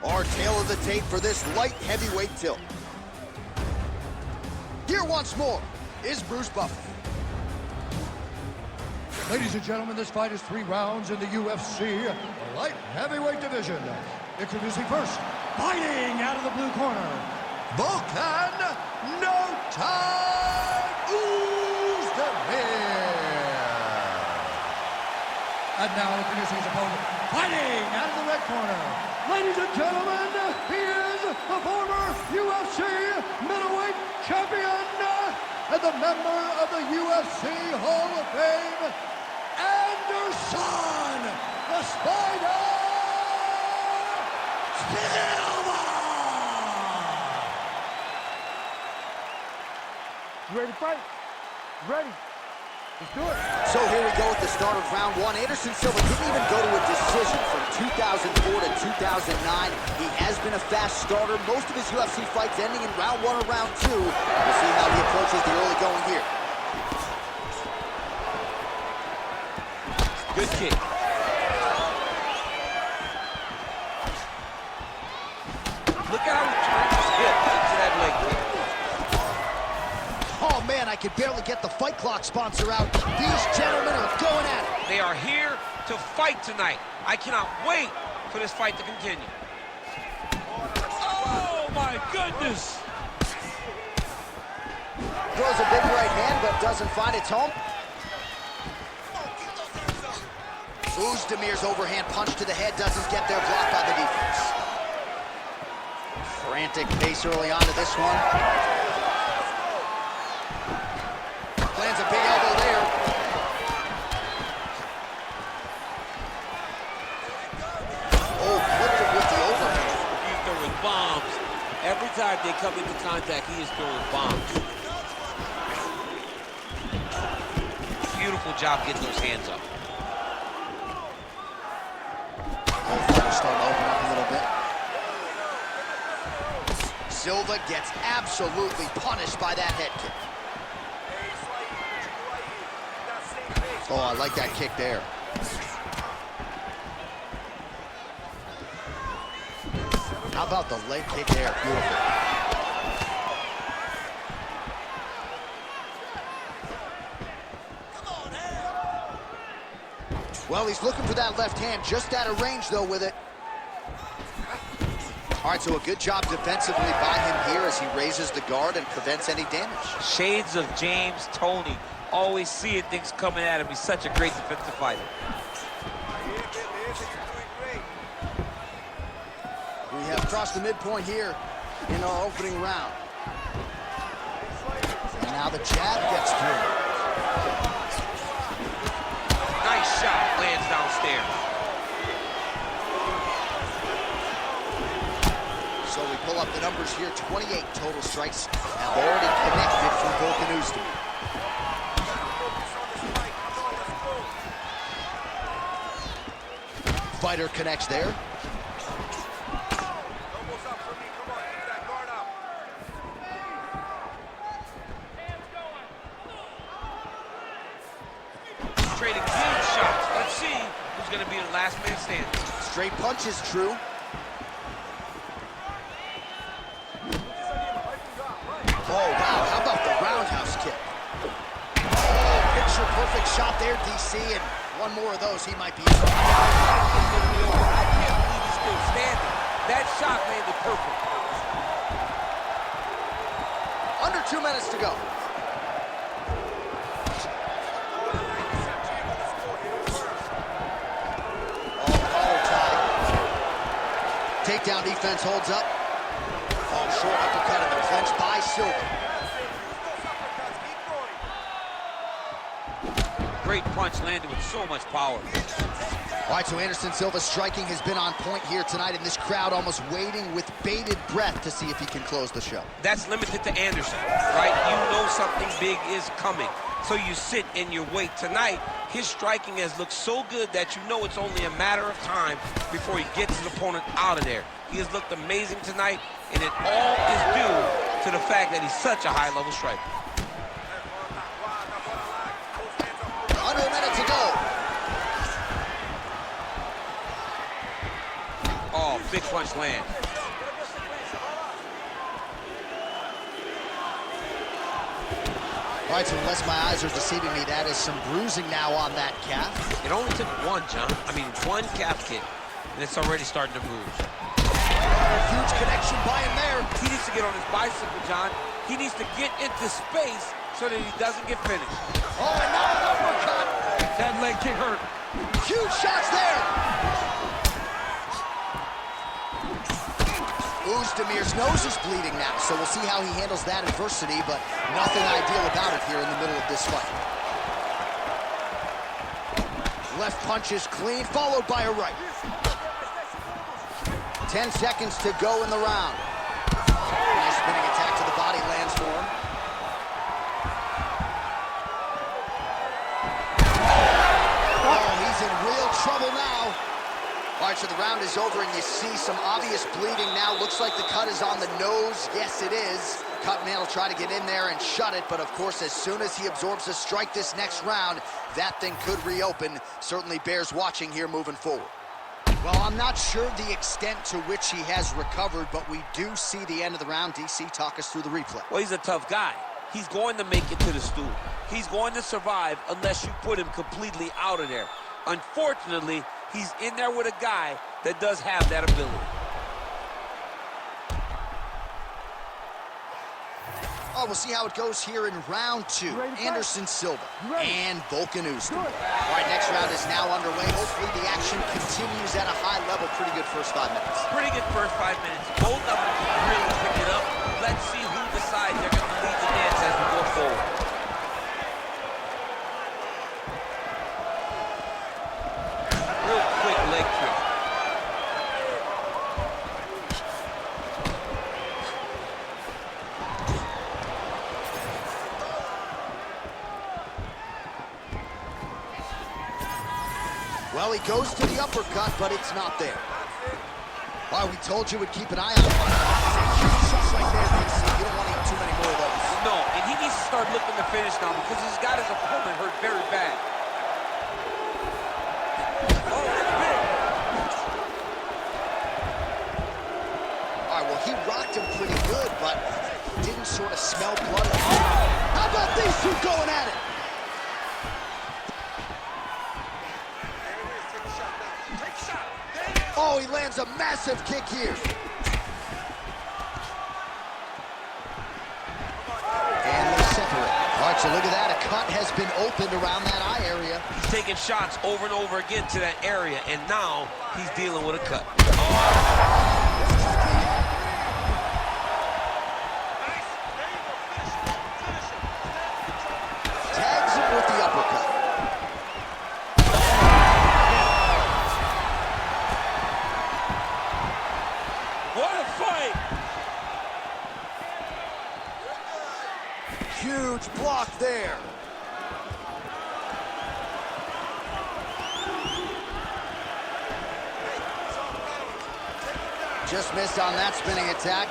Our tail of the tape for this light heavyweight tilt. Here once more is Bruce Buffer. Ladies and gentlemen, this fight is 3 rounds in the UFC light heavyweight division. Introducing first, fighting out of the blue corner, Volkan No Time Uzdemir. And now introducing his opponent, fighting out of the red corner. Ladies and gentlemen, he is the former UFC middleweight champion and the member of the UFC Hall of Fame, Anderson, the Spider Silva! You ready to fight? Ready. Let's do it. So here we go with the start of round 1. Anderson Silva didn't even go to a decision from 2004 to 2009. He has been a fast starter. Most of his UFC fights ending in round 1 or round 2. We'll see how he approaches the early going here. Good kick. Look at how he turns his hip into that leg kick. Oh man, I could barely get the Fight Clock sponsor out. These gentlemen are going at it. They are here to fight tonight. I cannot wait for this fight to continue. Oh my goodness! Throws a big right hand, but doesn't find its home. Uzdemir's overhand punch to the head doesn't get there, blocked by the defense. Frantic pace early on to this one. Lands a big elbow there. Oh, flipped him with the overhand. He's throwing bombs. Every time they come into contact, he is throwing bombs. Beautiful job getting those hands up. Starting to open up a little bit. Silva gets absolutely punished by that head kick. Oh, I like that kick there. How about the leg kick there? Beautiful. Well, he's looking for that left hand, just out of range, though, with it. All right, so a good job defensively by him here as he raises the guard and prevents any damage. Shades of James Toney. Always seeing things coming at him. He's such a great defensive fighter. We have crossed the midpoint here in our opening round. And now the jab gets through. Nice shot, lands downstairs. So we pull up the numbers here, 28 total strikes have already connected from Volkan Uzdemir. Fighter connects there. Trading huge shots. Let's see who's going to be the last man standing. Straight punches, true. Oh, wow, how about the roundhouse kick? Oh, picture-perfect shot there, DC, and one more of those, he might be in. I can't believe he's still standing. That shot landed perfect. Under 2 minutes to go. Oh, collar tie. Takedown defense holds up. Oh, short uppercut in the clinch by Silva. Great punch landed with so much power. All right, so Anderson Silva's striking has been on point here tonight, and this crowd almost waiting with bated breath to see if he can close the show. That's limited to Anderson, right? You know something big is coming, so you sit and you wait. Tonight, his striking has looked so good that you know it's only a matter of time before he gets his opponent out of there. He has looked amazing tonight, and it all is due to the fact that he's such a high-level striker. Under a minute to go. Oh, big punch land. All right, so unless my eyes are deceiving me, that is some bruising now on that calf. It only took one, John. I mean, one calf kick, and it's already starting to bruise. Huge connection by him there. He needs to get on his bicycle, John. He needs to get into space so that he doesn't get finished. Oh, and now an uppercut. That leg kick hurt. Huge shots there. Oozdemir's nose is bleeding now, so we'll see how he handles that adversity, but nothing ideal about it here in the middle of this fight. Left punch is clean, followed by a right. 10 seconds to go in the round. Nice spinning attack to the body lands for him. Oh, he's in real trouble now. All right, so the round is over, and you see some obvious bleeding now. Looks like the cut is on the nose. Yes, it is. Cutman will try to get in there and shut it, but of course, as soon as he absorbs a strike this next round, that thing could reopen. Certainly bears watching here moving forward. Well, I'm not sure the extent to which he has recovered, but we do see the end of the round. DC, talk us through the replay. Well, he's a tough guy. He's going to make it to the stool. He's going to survive unless you put him completely out of there. Unfortunately, he's in there with a guy that does have that ability. Oh, we'll see how it goes here in round two. Anderson Silva and Volkan Oezdemir. All right, next round is now underway. Hopefully the action continues at a high level. Pretty good first 5 minutes. Pretty good first 5 minutes. Both of them really pick it up. Let's see who decides they're going to lead the dance as we go forward. Real quick leg kick. Well, he goes to the uppercut, but it's not there. Wow, we told you we'd keep an eye on him. Huge shots right there, DC. You don't want to eat too many more of those. No, and he needs to start looking to finish now because he's got his opponent hurt very bad. Oh, that's big. All right, well, he rocked him pretty good, but didn't sort of smell blood. How about these two going at it? Oh, he lands a massive kick here. And they separate. All right, so look at that. A cut has been opened around that eye area. He's taking shots over and over again to that area, and now he's dealing with a cut. Tags him with the uppercut. What a fight! Huge block there. Just missed on that spinning attack.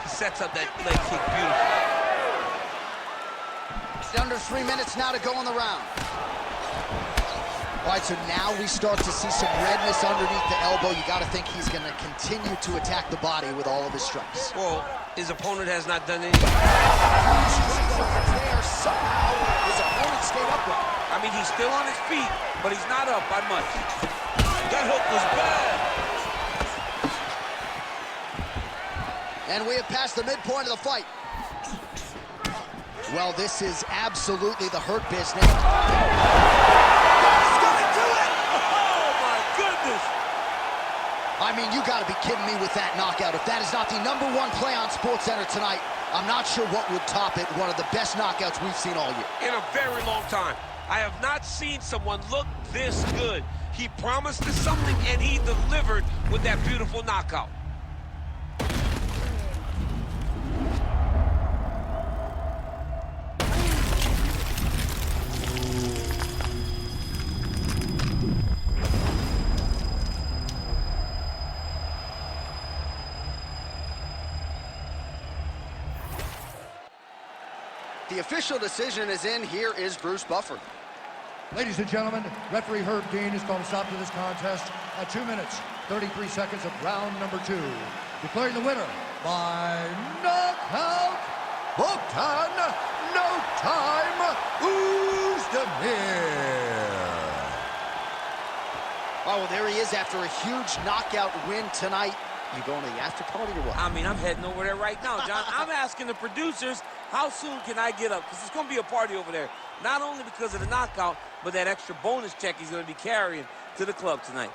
He sets up that leg kick beautifully. It's under 3 minutes now to go in the round. All right, so now we start to see some redness underneath the elbow. You got to think he's going to continue to attack the body with all of his strikes. Well, his opponent has not done anything. There, somehow his opponent stayed upright. I mean, he's still on his feet, but he's not up by much. That hook was bad. And we have passed the midpoint of the fight. Well, this is absolutely the hurt business. That's gonna do it! Oh, my goodness! I mean, you gotta be kidding me with that knockout. If that is not the #1 play on SportsCenter tonight, I'm not sure what would top it. One of the best knockouts we've seen all year. In a very long time. I have not seen someone look this good. He promised us something, and he delivered with that beautiful knockout. The official decision is in. Here is Bruce Buffer. Ladies and gentlemen, referee Herb Dean has called a stop to this contest at 2 minutes, 33 seconds of round number 2. Declaring the winner by knockout, booked on no time, Uzdemir. Oh, well, there he is after a huge knockout win tonight. You going to the after party or what? I mean, I'm heading over there right now, John. I'm asking the producers, how soon can I get up? Because it's going to be a party over there. Not only because of the knockout, but that extra bonus check he's going to be carrying to the club tonight.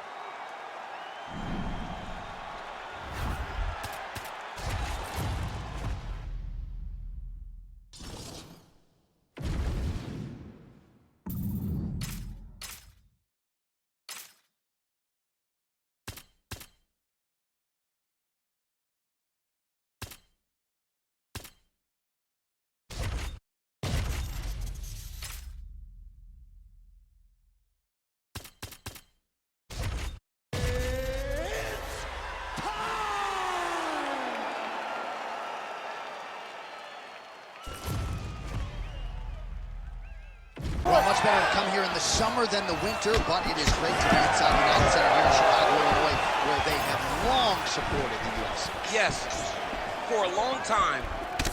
Well, much better to come here in the summer than the winter, but it is great to be inside the United Center here in Chicago, Illinois, where they have long supported the UFC. Yes, for a long time,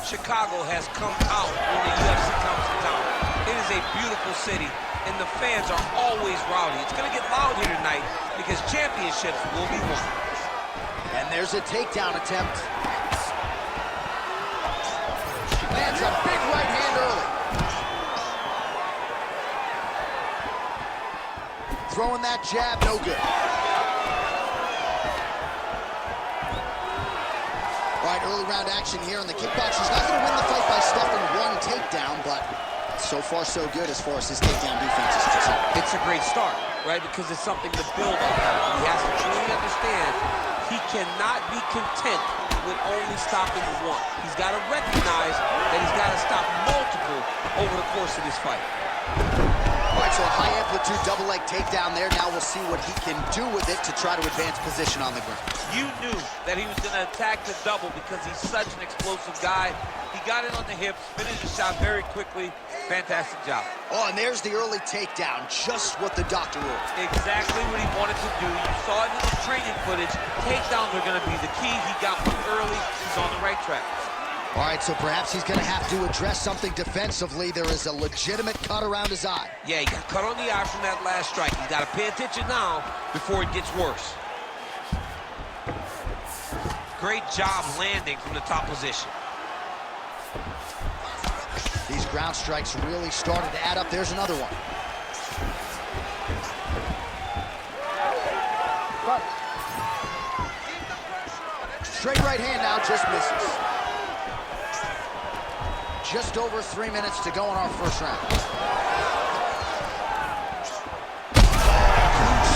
Chicago has come out when the UFC comes to town. It is a beautiful city, and the fans are always rowdy. It's going to get loud here tonight because championships will be won. And there's a takedown attempt. Lands a big right hand early. Throwing that jab, no good. All right, early round action here in the kickboxer's not going to win the fight by stuffing one takedown, but so far so good as far as his takedown defense is concerned. It's a great start, right? Because it's something to build on. He has to truly understand he cannot be content with only stopping one. He's got to recognize that he's got to stop multiple over the course of this fight. All right, so a high-amplitude double-leg takedown there. Now we'll see what he can do with it to try to advance position on the ground. You knew that he was going to attack the double because he's such an explosive guy. He got it on the hips, finished the shot very quickly. Fantastic job. Oh, and there's the early takedown, just what the doctor ruled. Exactly what he wanted to do. You saw it in the training footage. Takedowns are going to be the key. He got one early. He's on the right track. All right, so perhaps he's going to have to address something defensively. There is a legitimate cut around his eye. Yeah, he got cut on the eye from that last strike. He's got to pay attention now before it gets worse. Great job landing from the top position. These ground strikes really started to add up. There's another one. Straight right hand now, just misses. Just over 3 minutes to go in our first round. Huge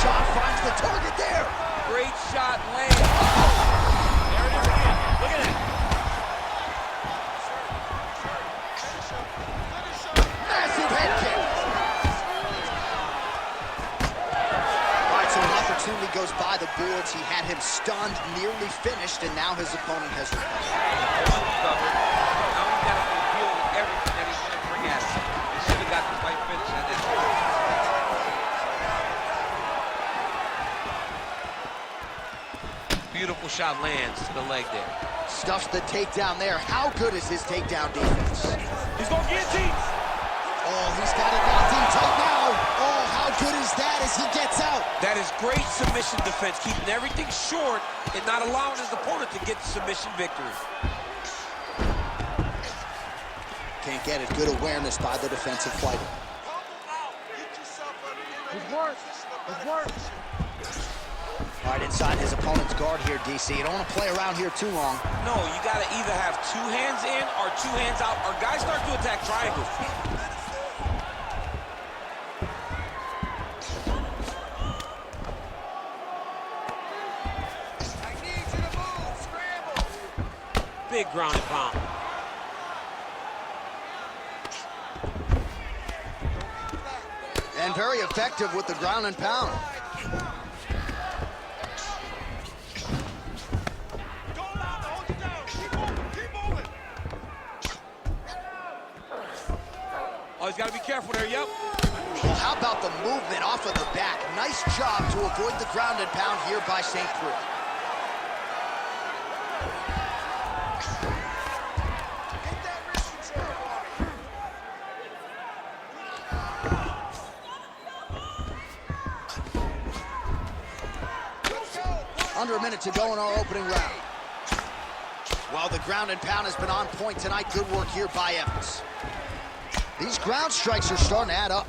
shot finds the target there. Great shot lands. There it is again. Look at that. Massive head kick. All right, so an opportunity goes by the boards. He had him stunned, nearly finished, and now his opponent has recovered. Beautiful shot lands to the leg there. Stuffs the takedown there. How good is his takedown defense? He's going to guillotine. Oh, he's got it locked in tight now. Oh, how good is that as he gets out? That is great submission defense, keeping everything short and not allowing his opponent to get the submission victory. Can't get it. Good awareness by the defensive fighter. Good work. Good work. All right, inside his opponent's guard here, DC. You don't want to play around here too long. No, you got to either have two hands in or two hands out, or guys start to attack triangles. I need you to move. Scramble. Big ground and pound. And very effective with the ground and pound. Oh, he's got to be careful there, yep. Well, how about the movement off of the back? Nice job to avoid the ground and pound here by St. Preux. Under a minute to go in our opening round. Well, the ground and pound has been on point tonight. Good work here by Evans. These ground strikes are starting to add up.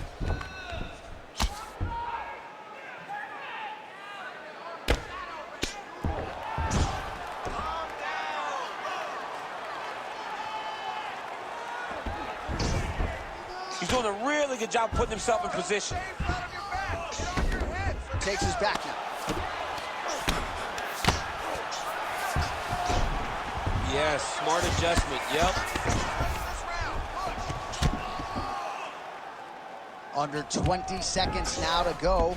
He's doing a really good job putting himself in position. Takes his back now. Yes, smart adjustment, yep. Under 20 seconds now to go. All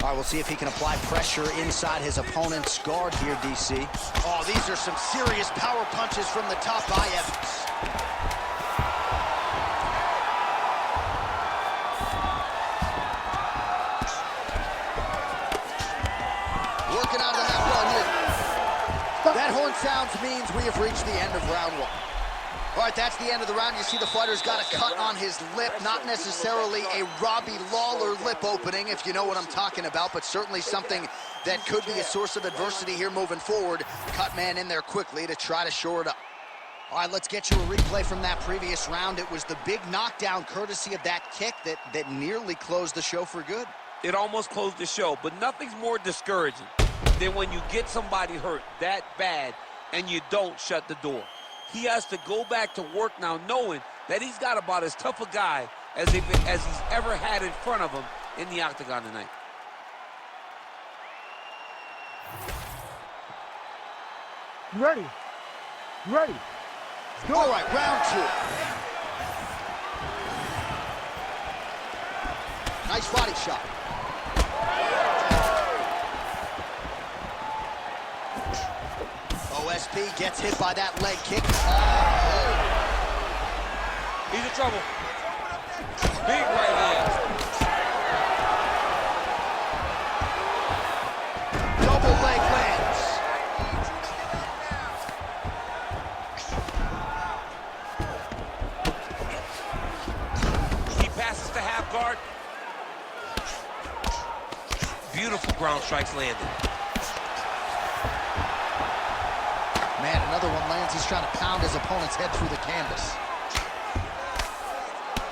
right, we'll see if he can apply pressure inside his opponent's guard here, DC. Oh, these are some serious power punches from the top by Evans. Working out of the half guard here. That horn sounds means we have reached the end of round one. All right, that's the end of the round. You see the fighter's got a cut on his lip. Not necessarily a Robbie Lawler lip opening, if you know what I'm talking about, but certainly something that could be a source of adversity here moving forward. Cut man in there quickly to try to shore it up. All right, let's get you a replay from that previous round. It was the big knockdown courtesy of that kick that nearly closed the show for good. It almost closed the show, but nothing's more discouraging than when you get somebody hurt that bad and you don't shut the door. He has to go back to work now knowing that he's got about as tough a guy as he's ever had in front of him in the octagon tonight. You ready? You ready? Let's go. All right, round two. Nice body shot. OSP gets hit by that leg kick. Oh. He's in trouble. Big right hand. Double leg lands. He passes to half guard. Beautiful ground strikes landed. Man, another one lands. He's trying to pound his opponent's head through the canvas.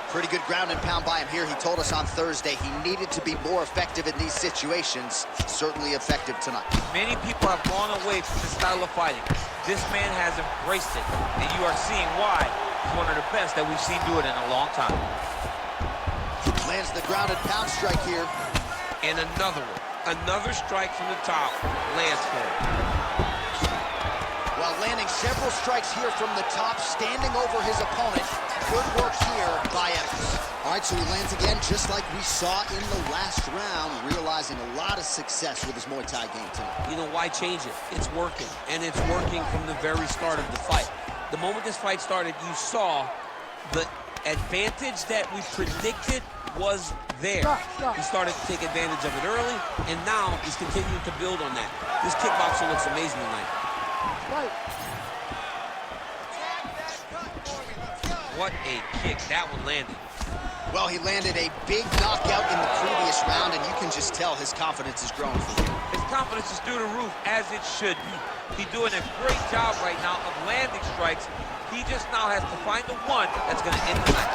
Pretty good ground and pound by him here. He told us on Thursday he needed to be more effective in these situations. Certainly effective tonight. Many people have gone away from this style of fighting. This man has embraced it, and you are seeing why he's one of the best that we've seen do it in a long time. Lands the ground and pound strike here. And another one. Another strike from the top lands for him. While landing several strikes here from the top, standing over his opponent. Good work here by Evans. All right, so he lands again just like we saw in the last round, realizing a lot of success with his Muay Thai game tonight. You know, why change it? It's working, and it's working from the very start of the fight. The moment this fight started, you saw the advantage that we predicted was there. He started to take advantage of it early, and now he's continuing to build on that. This kickboxer looks amazing tonight. Right. What a kick. That one landed. Well, he landed a big knockout in the previous round, and you can just tell his confidence is growing for him. His confidence is through the roof, as it should be. He's doing a great job right now of landing strikes. He just now has to find the one that's going to end the night.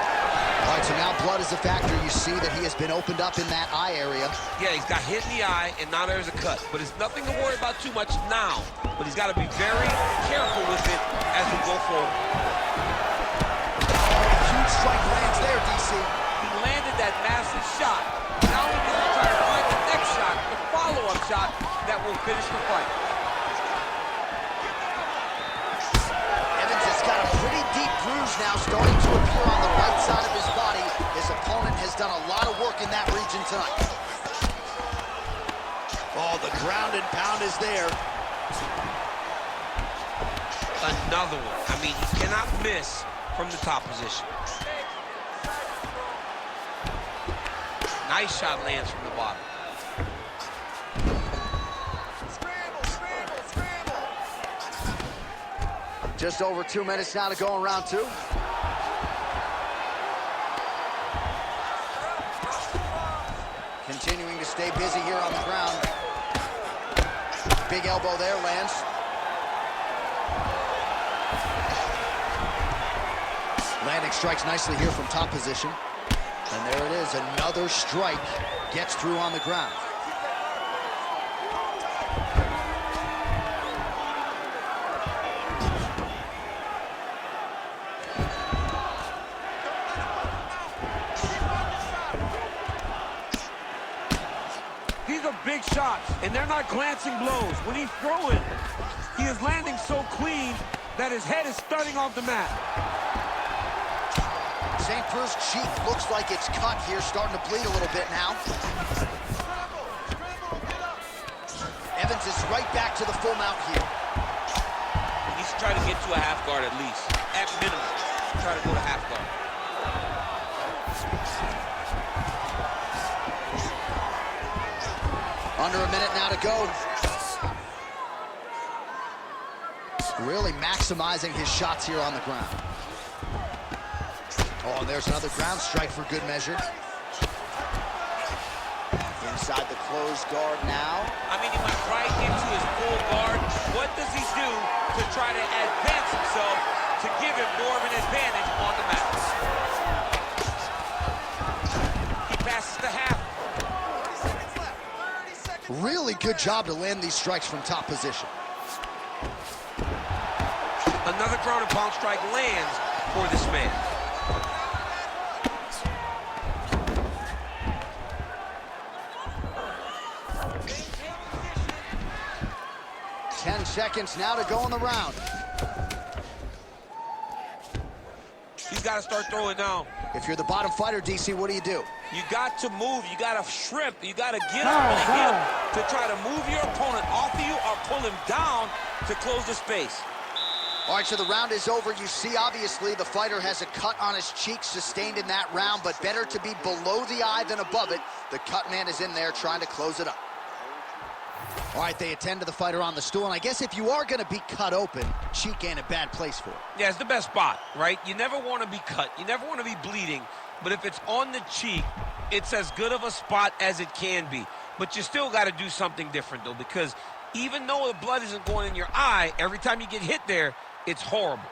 All right, so now blood is a factor. You see that he has been opened up in that eye area. Yeah, he's got hit in the eye, and now there's a cut. But it's nothing to worry about too much now. But he's got to be very careful with it as we go forward. Huge strike lands there, DC. He landed that massive shot. Now he needs to try to find the next shot, the follow-up shot that will finish the fight. Evans has got a pretty deep bruise now starting to appear on the right side of his body. His opponent has done a lot of work in that region tonight. Oh, the ground and pound is there. Another one. I mean, he cannot miss from the top position. Nice shot lands from the bottom. Just over 2 minutes now to go in round 2. Continuing to stay busy here on the ground. Big elbow there lands. Landing strikes nicely here from top position. And there it is, another strike gets through on the ground. These are big shots, and they're not glancing blows. When he's throwing, he is landing so clean that his head is stunting off the mat. St. Preux's cheek looks like it's cut here, starting to bleed a little bit now. Evans is right back to the full mount here. He needs to try to get to a half guard at least. At minimum, try to go to half guard. Under a minute now to go. Really maximizing his shots here on the ground. Oh, and there's another ground strike for good measure. Inside the closed guard now. I mean, he went right into his full guard. What does he do to try to advance himself to give him more of an advantage on the mat? He passes the half. Really good job to land these strikes from top position. Another ground and pound strike lands for this man. 10 seconds now to go in the round. He's got to start throwing now. If you're the bottom fighter, DC, what do you do? You got to move. You got to shrimp. You got to get up and hit to try to move your opponent off of you or pull him down to close the space. All right, so the round is over. You see, obviously, the fighter has a cut on his cheek sustained in that round, but better to be below the eye than above it. The cut man is in there trying to close it up. All right, they attend to the fighter on the stool, and I guess if you are going to be cut open, cheek ain't a bad place for it. Yeah, it's the best spot, right? You never want to be cut. You never want to be bleeding, but if it's on the cheek, it's as good of a spot as it can be. But you still got to do something different, though, because even though the blood isn't going in your eye, every time you get hit there, it's horrible.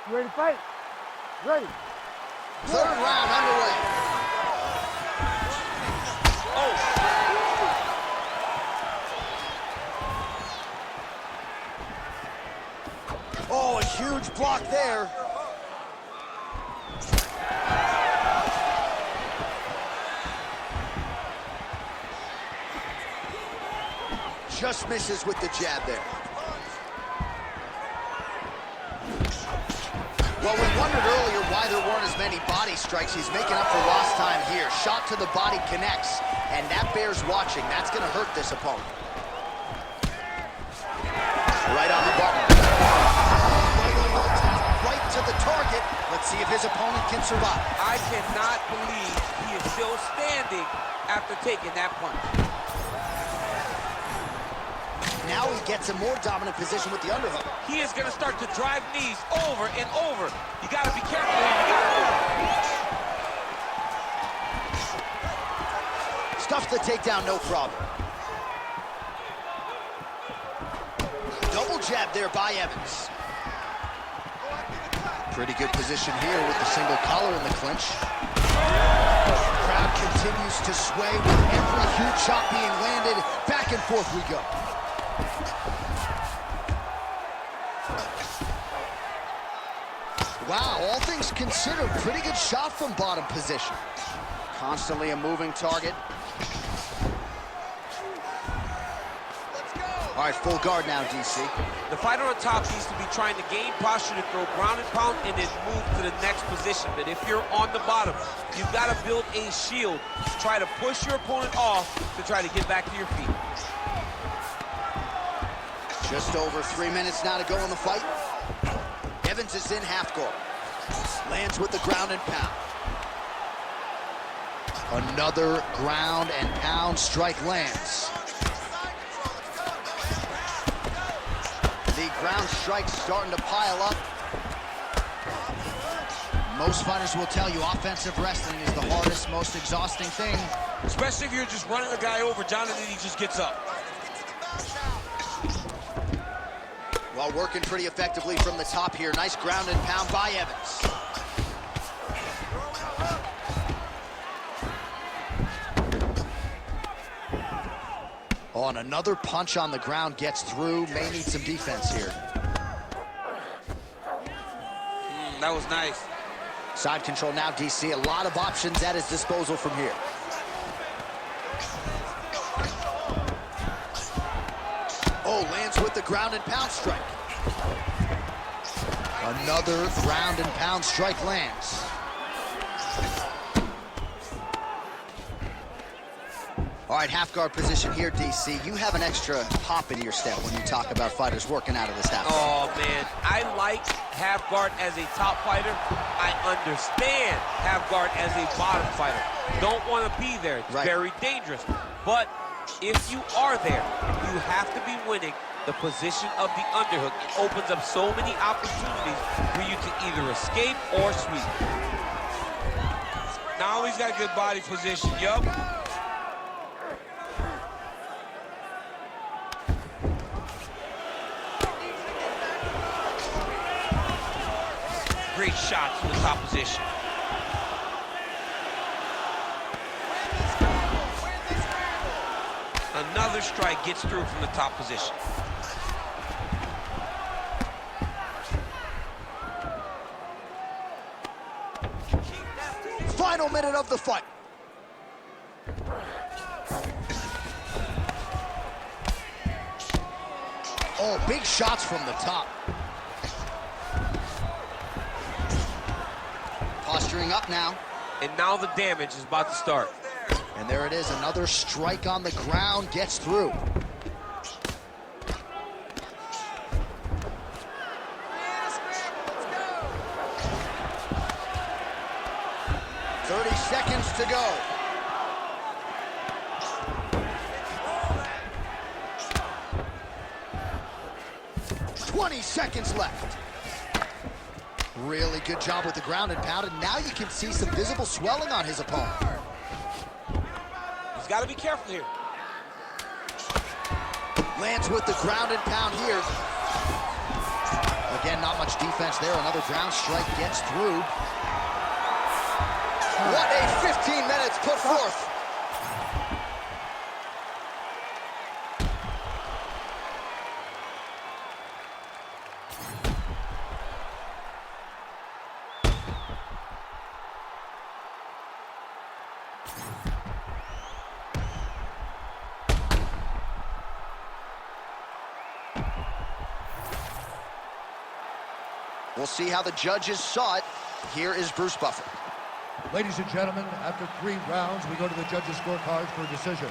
You ready to fight? Ready. Third round underway. Oh, a huge block there. Just misses with the jab there. Well, we wondered earlier why there weren't as many body strikes. He's making up for lost time here. Shot to the body connects, and that bears watching. That's going to hurt this opponent. Right on the button. Right to the target. Let's see if his opponent can survive. I cannot believe he is still standing after taking that punch. Now he gets a more dominant position with the underhook. He is going to start to drive knees over and over. You got to be careful here. You got to move. Stuffs the takedown, no problem. Double jab there by Evans. Pretty good position here with the single collar in the clinch. Crowd continues to sway with every huge shot being landed. Back and forth we go. Wow, all things considered, pretty good shot from bottom position. Constantly a moving target. All right, full guard now, DC. The fighter on top needs to be trying to gain posture to throw ground and pound and then move to the next position. But if you're on the bottom, you've got to build a shield to try to push your opponent off to try to get back to your feet. Just over 3 minutes now to go in the fight. Evans is in half guard. Lands with the ground and pound. Another ground and pound strike lands. The ground strikes starting to pile up. Most fighters will tell you offensive wrestling is the hardest, most exhausting thing. Especially if you're just running the guy over, Jonathan, he just gets up. Well, working pretty effectively from the top here. Nice ground and pound by Evans. Oh, and another punch on the ground gets through. May need some defense here. That was nice. Side control now, DC. A lot of options at his disposal from here. Oh, lands with the ground and pound strike. Another ground and pound strike lands. All right, half guard position here, DC. You have an extra hop in your step when you talk about fighters working out of this half guard. Oh, man. I like half guard as a top fighter. I understand half guard as a bottom fighter. Don't want to be there. It's very dangerous. But if you are there, you have to be winning the position of the underhook. It opens up so many opportunities for you to either escape or sweep. Now he's got a good body position. Yup. Great shots from the top position. Another strike gets through from the top position. Final minute of the fight. Oh, big shots from the top. Posturing up now. And now the damage is about to start. And there it is, another strike on the ground gets through. Seconds to go. 20 seconds left. Really good job with the ground and pound, and now you can see some visible swelling on his opponent. He's got to be careful here. Lands with the ground and pound here. Again, not much defense there. Another ground strike gets through. What a 15 minutes put forth. We'll see how the judges saw it. Here is Bruce Buffer. Ladies and gentlemen, after 3 rounds, we go to the judges' scorecards for a decision.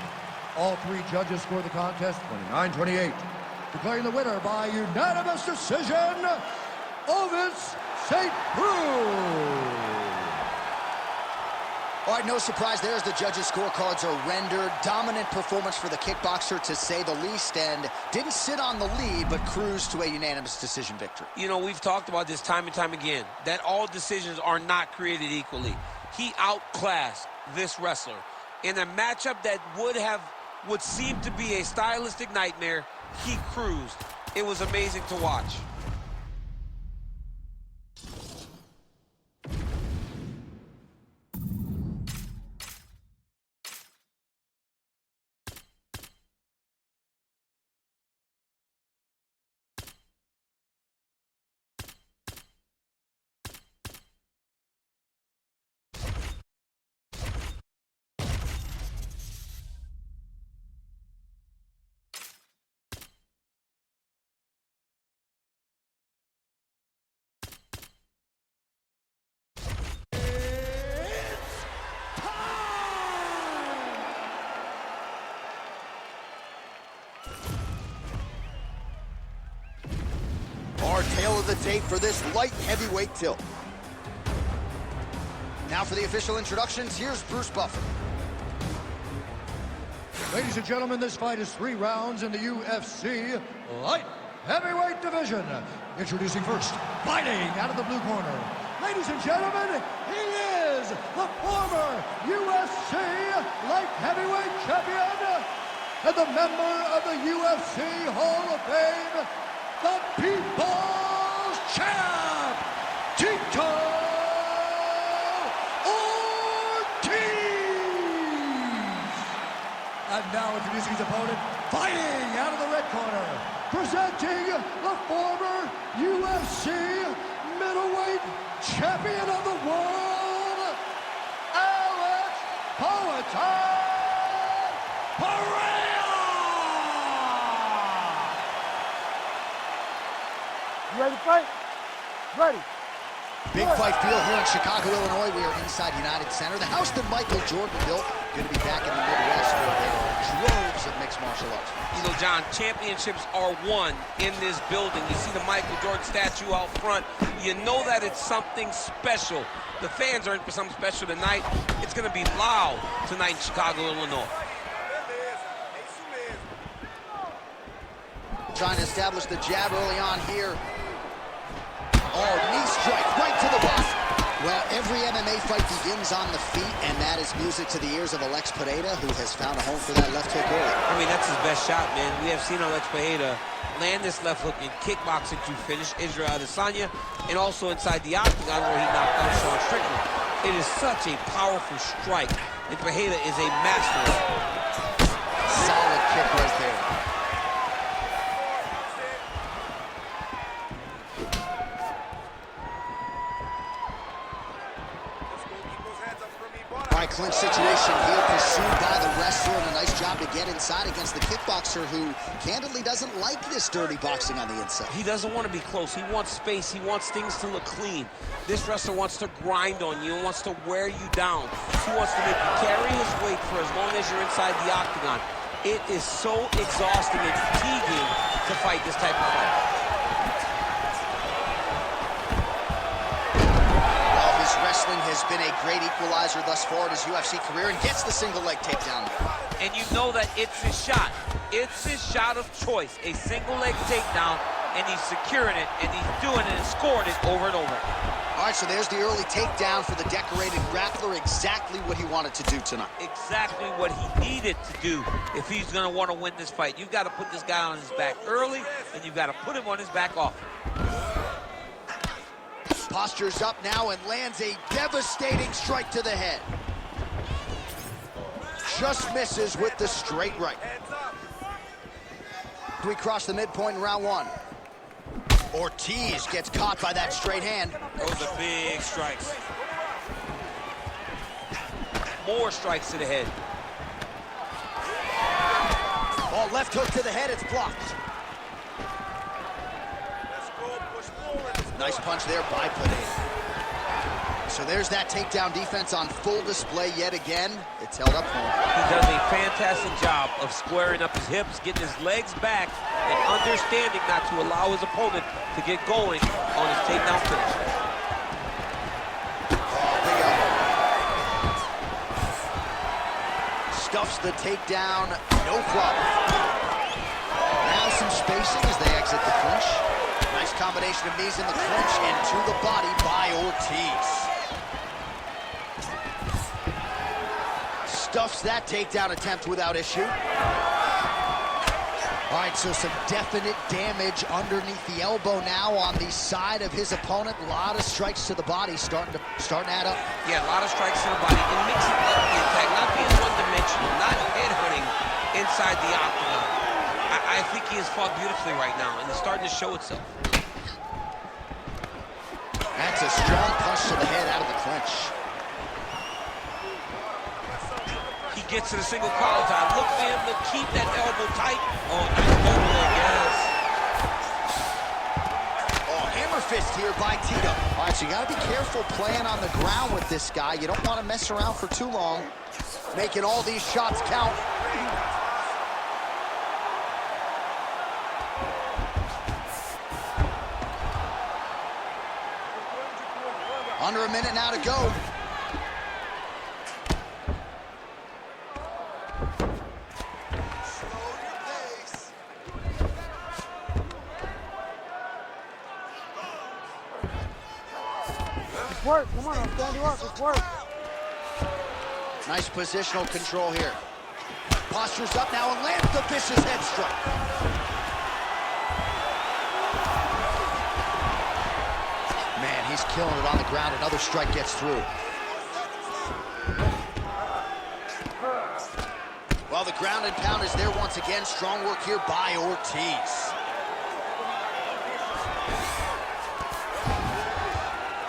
All 3 judges score the contest 29-28. Declaring the winner by unanimous decision, Ovis St. Cruz. All right, no surprise there as the judges' scorecards are rendered. Dominant performance for the kickboxer, to say the least, and didn't sit on the lead, but cruised to a unanimous decision victory. You know, we've talked about this time and time again, that all decisions are not created equally. He outclassed this wrestler in a matchup that would seem to be a stylistic nightmare. He cruised. It was amazing to watch. Our tale of the tape for this light heavyweight tilt. Now for the official introductions, here's Bruce Buffer. Ladies and gentlemen, this fight is 3 rounds in the UFC light heavyweight division. Introducing first, fighting out of the blue corner. Ladies and gentlemen, he is the former UFC light heavyweight champion and the member of the UFC Hall of Fame, the People's Champ, Tito Ortiz. And now introducing his opponent, fighting out of the red corner, presenting the former UFC middleweight champion of the world, Alex Pereira! You ready to fight? Ready. Big fight field here in Chicago, Illinois. We are inside United Center. The house that Michael Jordan built. Going to be back in the Midwest where there are droves of mixed martial arts. You know, John, championships are won in this building. You see the Michael Jordan statue out front. You know that it's something special. The fans are in for something special tonight. It's going to be loud tonight in Chicago, Illinois. Trying to establish the jab early on here. Oh, knee strike right to the body. Well, every MMA fight begins on the feet, and that is music to the ears of Alex Pereira, who has found a home for that left hook early. I mean, that's his best shot, man. We have seen Alex Pereira land this left hook in kickboxing to finish Israel Adesanya, and also inside the octagon where he knocked out Sean Strickland. It is such a powerful strike, and Pereira is a master of it. Solid kick right there. Clinch situation here, pursued by the wrestler, and a nice job to get inside against the kickboxer who candidly doesn't like this dirty boxing on the inside. He doesn't want to be close. He wants space. He wants things to look clean. This wrestler wants to grind on you and wants to wear you down. He wants to make you carry his weight for as long as you're inside the octagon. It is so exhausting and fatiguing to fight this type of fight. Wrestling has been a great equalizer thus far in his UFC career, and gets the single leg takedown. And you know that it's his shot. It's his shot of choice, a single leg takedown, and he's securing it, and he's doing it and scoring it over and over. All right, so there's the early takedown for the decorated grappler, exactly what he wanted to do tonight. Exactly what he needed to do if he's going to want to win this fight. You've got to put this guy on his back early, and you've got to put him on his back often. Postures up now and lands a devastating strike to the head. Just misses with the straight right. We cross the midpoint in round 1. Ortiz gets caught by that straight hand. Those are big strikes. More strikes to the head. Oh, left hook to the head, it's blocked. Nice punch there by Pereira. So there's that takedown defense on full display yet again. It's held up for him. He does a fantastic job of squaring up his hips, getting his legs back, and understanding not to allow his opponent to get going on his takedown finish. Oh, big elbow. Stuffs the takedown, no problem. Now some spacing as they exit the clinch. Nice combination of knees in the clinch and to the body by Ortiz. Stuffs that takedown attempt without issue. All right, so some definite damage underneath the elbow now on the side of his opponent. A lot of strikes to the body starting to add up. Yeah, a lot of strikes to the body and mixing up the attack, not being one-dimensional, not head-hunting inside the octagon. I think he has fought beautifully right now, and it's starting to show itself. That's a strong punch to the head out of the clinch. He gets to the single collar tie. Look for him to keep that elbow tight. Oh, nice overleg, yes. Oh, hammer fist here by Tito. All right, so you got to be careful playing on the ground with this guy. You don't want to mess around for too long, making all these shots count. Under a minute now to go. work. Come on, I'll stand you up. It's work. Nice positional control here. Postures up now and lands the vicious head strike. Man, he's killing it on the ground. Another strike gets through. Well, the ground and pound is there once again. Strong work here by Ortiz.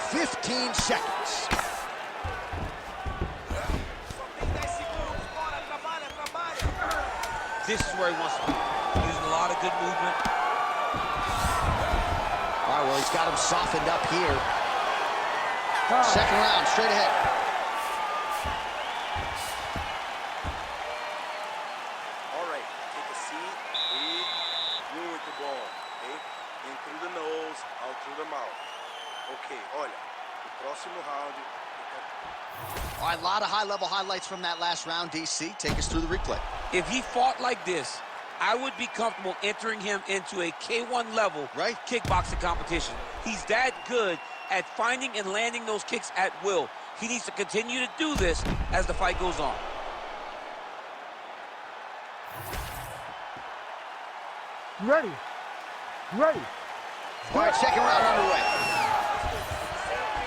15 seconds. This is where he wants to be. Using a lot of good movement. All right, well, he's got him softened up here. Time. Second round, straight ahead. All right, take a seat, breathe, move with the ball, okay? In through the nose, out through the mouth. Okay, olha, o próximo round. All right, a lot of high-level highlights from that last round. DC, take us through the replay. If he fought like this, I would be comfortable entering him into a K1 level Right. kickboxing competition. He's that good at finding and landing those kicks at will. He needs to continue to do this as the fight goes on. You ready? You ready? All right, second round underway.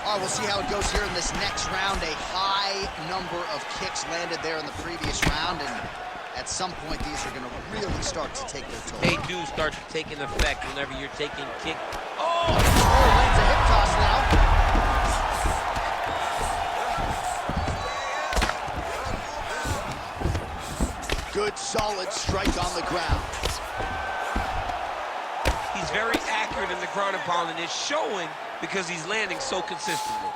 All right, we'll see how it goes here in this next round. A high number of kicks landed there in the previous round, and at some point, these are going to really start to take their toll. They do start to take an effect whenever you're taking kick. Oh, lands a hip toss now. Good, solid strike on the ground. He's very accurate in the ground and pound, and it's showing because he's landing so consistently.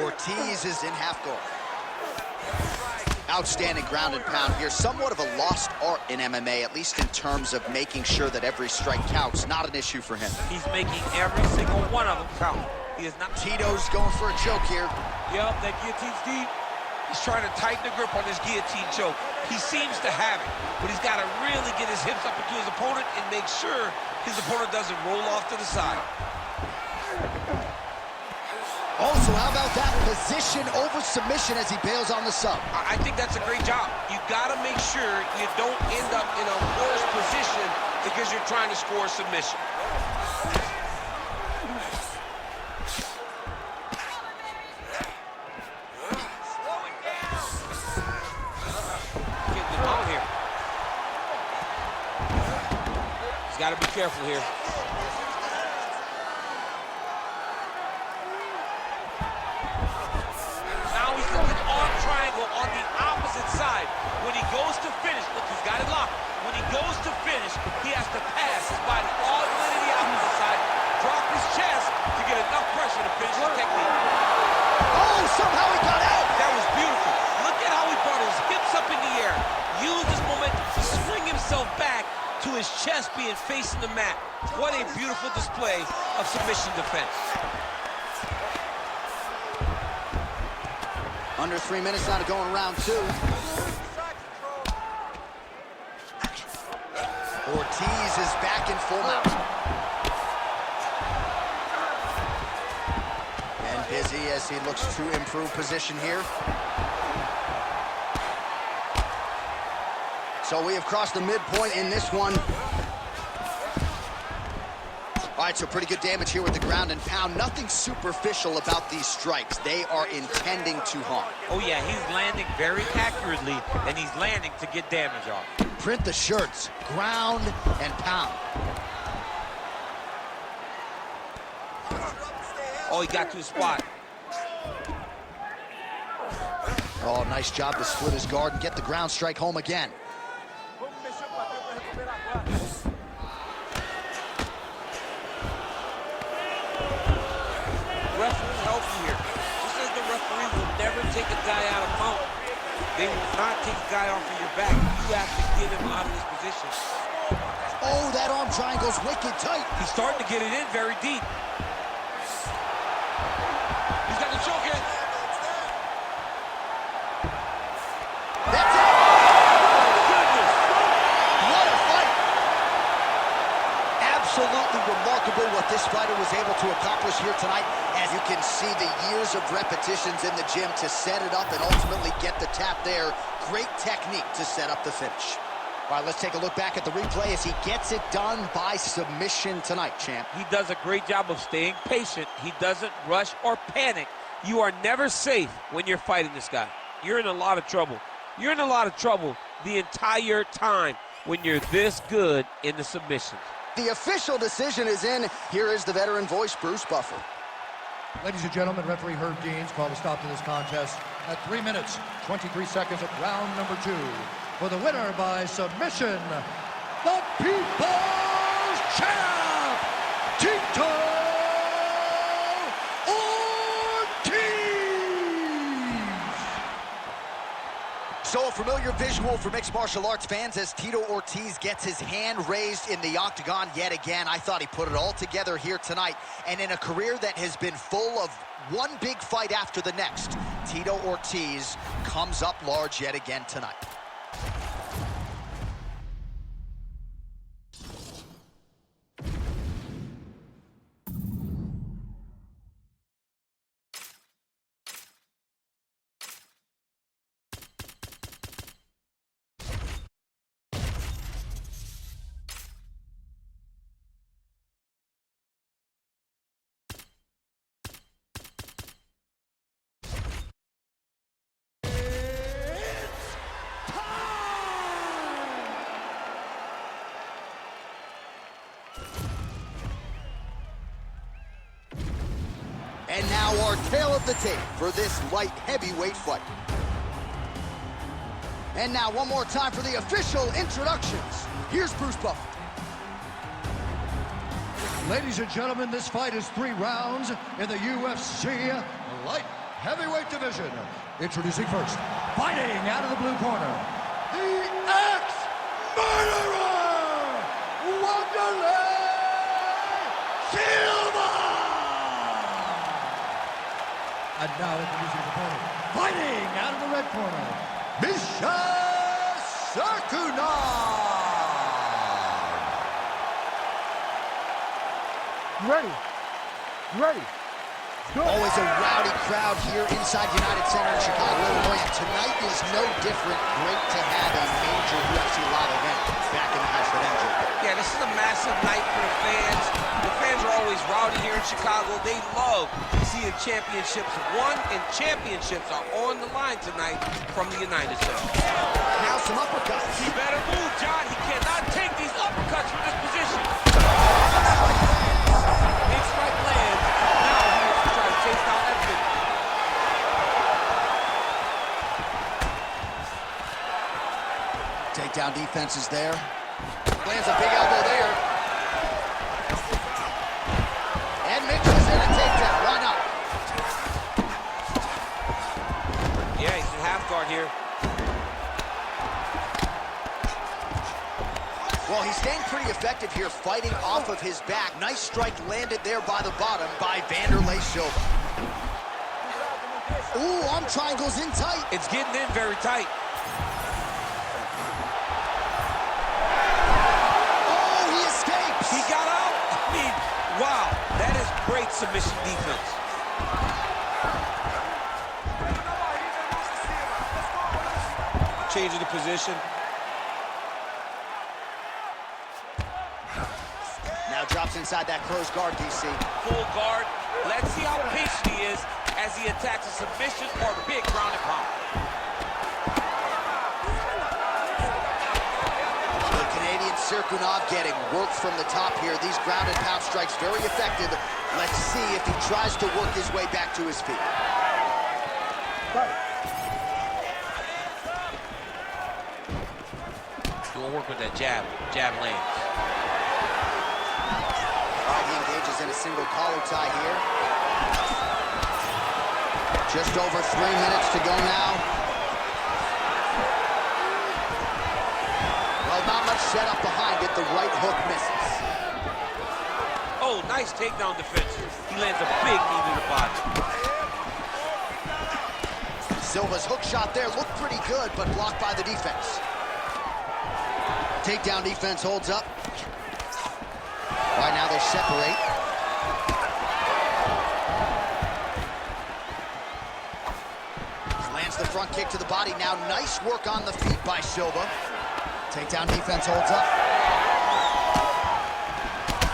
Ortiz is in half guard. Outstanding ground and pound here. Somewhat of a lost art in MMA, at least in terms of making sure that every strike counts. Not an issue for him. He's making every single one of them count. He is not. Tito's going for a choke here. Yep, that guillotine's deep. He's trying to tighten the grip on this guillotine choke. He seems to have it, but he's got to really get his hips up into his opponent and make sure his opponent doesn't roll off to the side. Also, how about that position over submission as he bails on the sub? I think that's a great job. You got to make sure you don't end up in a worse position because you're trying to score a submission. Getting it on here. He's got to be careful here. On the opposite side. When he goes to finish, look, he's got it locked. When he goes to finish, he has to pass his body all the way to the opposite side, drop his chest to get enough pressure to finish his technique. Oh, somehow he got out! That was beautiful. Look at how he brought his hips up in the air, used his momentum to swing himself back to his chest being facing the mat. What a beautiful display of submission defense. Under 3 minutes now to go in round two. Ortiz is back in full mount. And busy as he looks to improve position here. So we have crossed the midpoint in this one. All right, so pretty good damage here with the ground and pound. Nothing superficial about these strikes. They are intending to harm. Oh, yeah, he's landing very accurately, and he's landing to get damage off. Print the shirts, ground and pound. Oh, he got to his spot. Oh, nice job to split his guard and get the ground strike home again. Referee help you here. Just as the referee will never take a guy out of mount, they will not take a guy off of your back. You have to get him out of this position. Oh, that arm triangle's wicked tight. He's starting to get it in very deep. He's got the choke in. That's it. Goodness. What a fight. Absolutely remarkable what this fighter was able able to accomplish here tonight. As you can see, the years of repetitions in the gym to set it up and ultimately get the tap there. Great technique to set up the finish. All right, let's take a look back at the replay as he gets it done by submission tonight, champ. He does a great job of staying patient. He doesn't rush or panic. You are never safe when you're fighting this guy. You're in a lot of trouble. You're in a lot of trouble the entire time when you're this good in the submissions. The official decision is in. Here is the veteran voice, Bruce Buffer. Ladies and gentlemen, referee Herb Deans called a stop to this contest at 3 minutes, 23 seconds of round number 2. For the winner by submission, the People's Champ, Tito Ortiz! So a familiar visual for mixed martial arts fans as Tito Ortiz gets his hand raised in the octagon yet again. I thought he put it all together here tonight. And in a career that has been full of one big fight after the next, Tito Ortiz comes up large yet again tonight. And now our tale of the tape for this light heavyweight fight. And now one more time for the official introductions. Here's Bruce Buffer. Ladies and gentlemen, this fight is 3 rounds in the UFC light heavyweight division. Introducing first, fighting out of the blue corner, the ex-murderer, Wanderlei Silva! And now introducing his opponent, fighting out of the red corner, Misha Sakunan! Ready. Ready. Good. Always a rowdy crowd here inside United Center in Chicago, Illinois. And tonight is no different. Great to have a major UFC live event back in the house with MJ. Yeah, this is a massive night for the fans. The fans are always rowdy here in Chicago. They love seeing championships won, and championships are on the line tonight from the United Center. Now some uppercuts. He better move, John. He cannot take these uppercuts from this position. Big strike lands. Now he has to try to chase down that finish. Takedown defense is there. Lands a big elbow there. And mixes in a takedown. Why not? Yeah, he's in half guard here. Well, he's staying pretty effective here, fighting off of his back. Nice strike landed there by the bottom by Wanderlei Silva. Ooh, arm triangles in tight. It's getting in very tight. Oh, he escapes. He got out. I mean, wow, that is great submission defense. Changing the position. Now drops inside that closed guard, DC. Full guard. Let's see how patient he is as he attacks a submission or big ground and pound. The Canadian Serkunov getting worked from the top here. These ground and pound strikes very effective. Let's see if he tries to work his way back to his feet. Doing work with that jab. Jab lands. He engages in a single collar tie here. Just over 3 minutes to go now. Well, not much setup behind it. The right hook misses. Oh, nice takedown defense. He lands a big knee to the body. Silva's hook shot there looked pretty good, but blocked by the defense. Takedown defense holds up. Right now they separate. front kick to the body now. Nice work on the feet by Silva. Takedown defense holds up.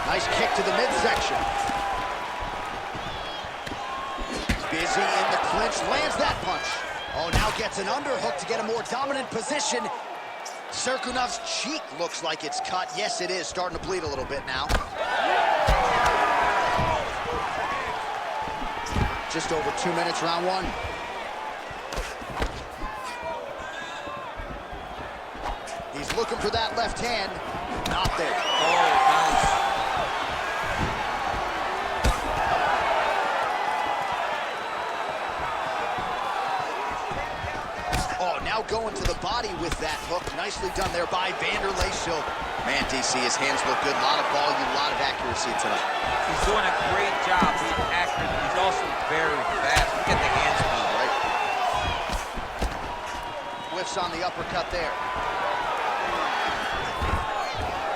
Nice kick to the midsection. Busy in the clinch, lands that punch. Oh, now gets an underhook to get a more dominant position. Serkunov's cheek looks like it's cut. Yes, it is. Starting to bleed a little bit now. Just over 2 minutes, round one. He's looking for that left hand. Not there. Oh, nice. Oh, now going to the body with that hook. Nicely done there by Vanderlei Silva. Man, DC, his hands look good. A lot of volume, a lot of accuracy tonight. He's doing a great job being accurate. He's also very fast. Look at the hand speed. Right. Whiffs on the uppercut there.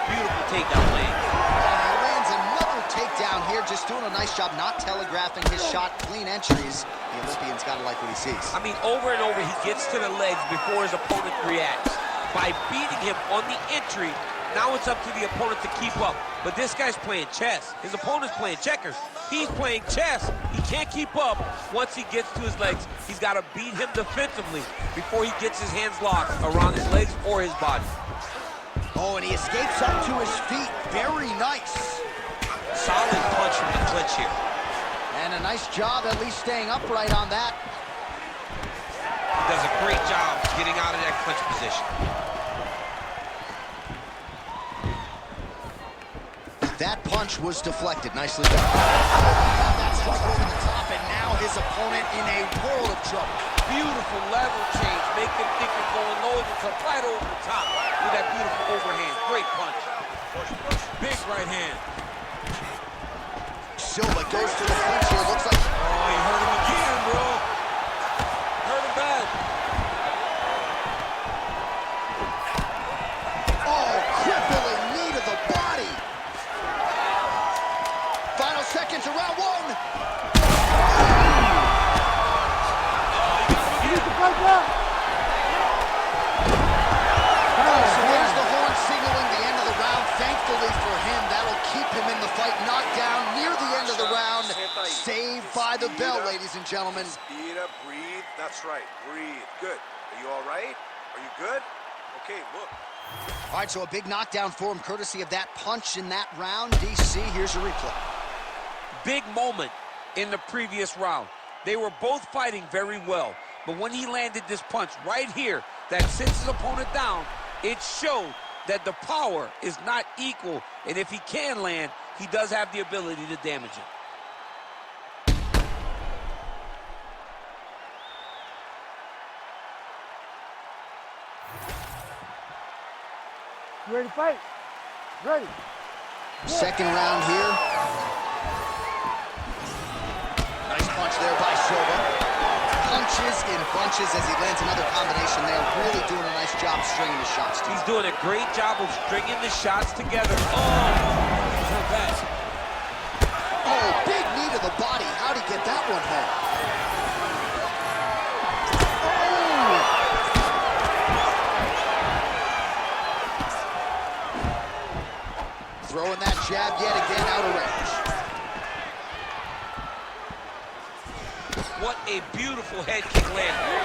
Beautiful takedown lane. And he lands another takedown here. Just doing a nice job not telegraphing his shot. Clean entries. The Olympian's got to like what he sees. I mean, over and over, he gets to the legs before his opponent reacts. By beating him on the entry, now it's up to the opponent to keep up. But this guy's playing chess. His opponent's playing checkers. He's playing chess. He can't keep up once he gets to his legs. He's got to beat him defensively before he gets his hands locked around his legs or his body. Oh, and he escapes up to his feet. Very nice. Solid punch from the clinch here. And a nice job at least staying upright on that. He does a great job getting out of that clinch position. That punch was deflected. Nicely done. That strike over the top, and now his opponent in a world of trouble. Beautiful level change. Make him think you're going low, and come right over the top with that beautiful overhand. Great punch. Big right hand. Silva goes to the clinch here. Looks like... Oh, he hurt him again, bro. Hurt him bad. Oh, crippling knee to the body. Final seconds of round one. You need to break up. So there's the horn signaling the end of the round. Thankfully for him, that'll keep him in the fight. Knocked down near the end of the round. Saved by the bell, ladies and gentlemen. Respira, breathe. That's right, breathe. Good. Are you all right? Are you good? Okay, look. All right, so a big knockdown for him, courtesy of that punch in that round. DC, here's your replay. Big moment in the previous round. They were both fighting very well, but when he landed this punch right here that sits his opponent down, it showed that the power is not equal, and if he can land, he does have the ability to damage it. You ready to fight? Ready. Second round here. Nice punch there by Silva. Punches in bunches as he lands another combination there. Really doing a nice job stringing the shots. He's doing a great job of stringing the shots together. Oh, so bad. Oh, big knee to the body. How'd he get that one home? Oh! Throwing that jab yet again out of range. What a beautiful head kick landing.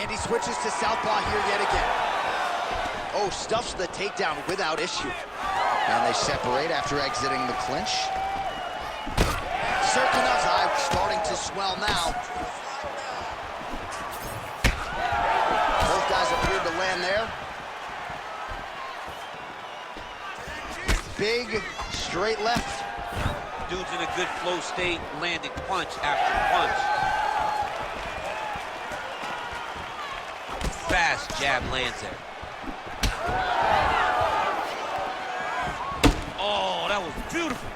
And he switches to southpaw here yet again. Oh, stuffs the takedown without issue. And they separate after exiting the clinch. Serkunov's eye starting to swell now. Both guys appeared to land there. Big straight left. Dude's in a good flow state, landing punch after punch. Fast jab lands there. Oh, that was beautiful.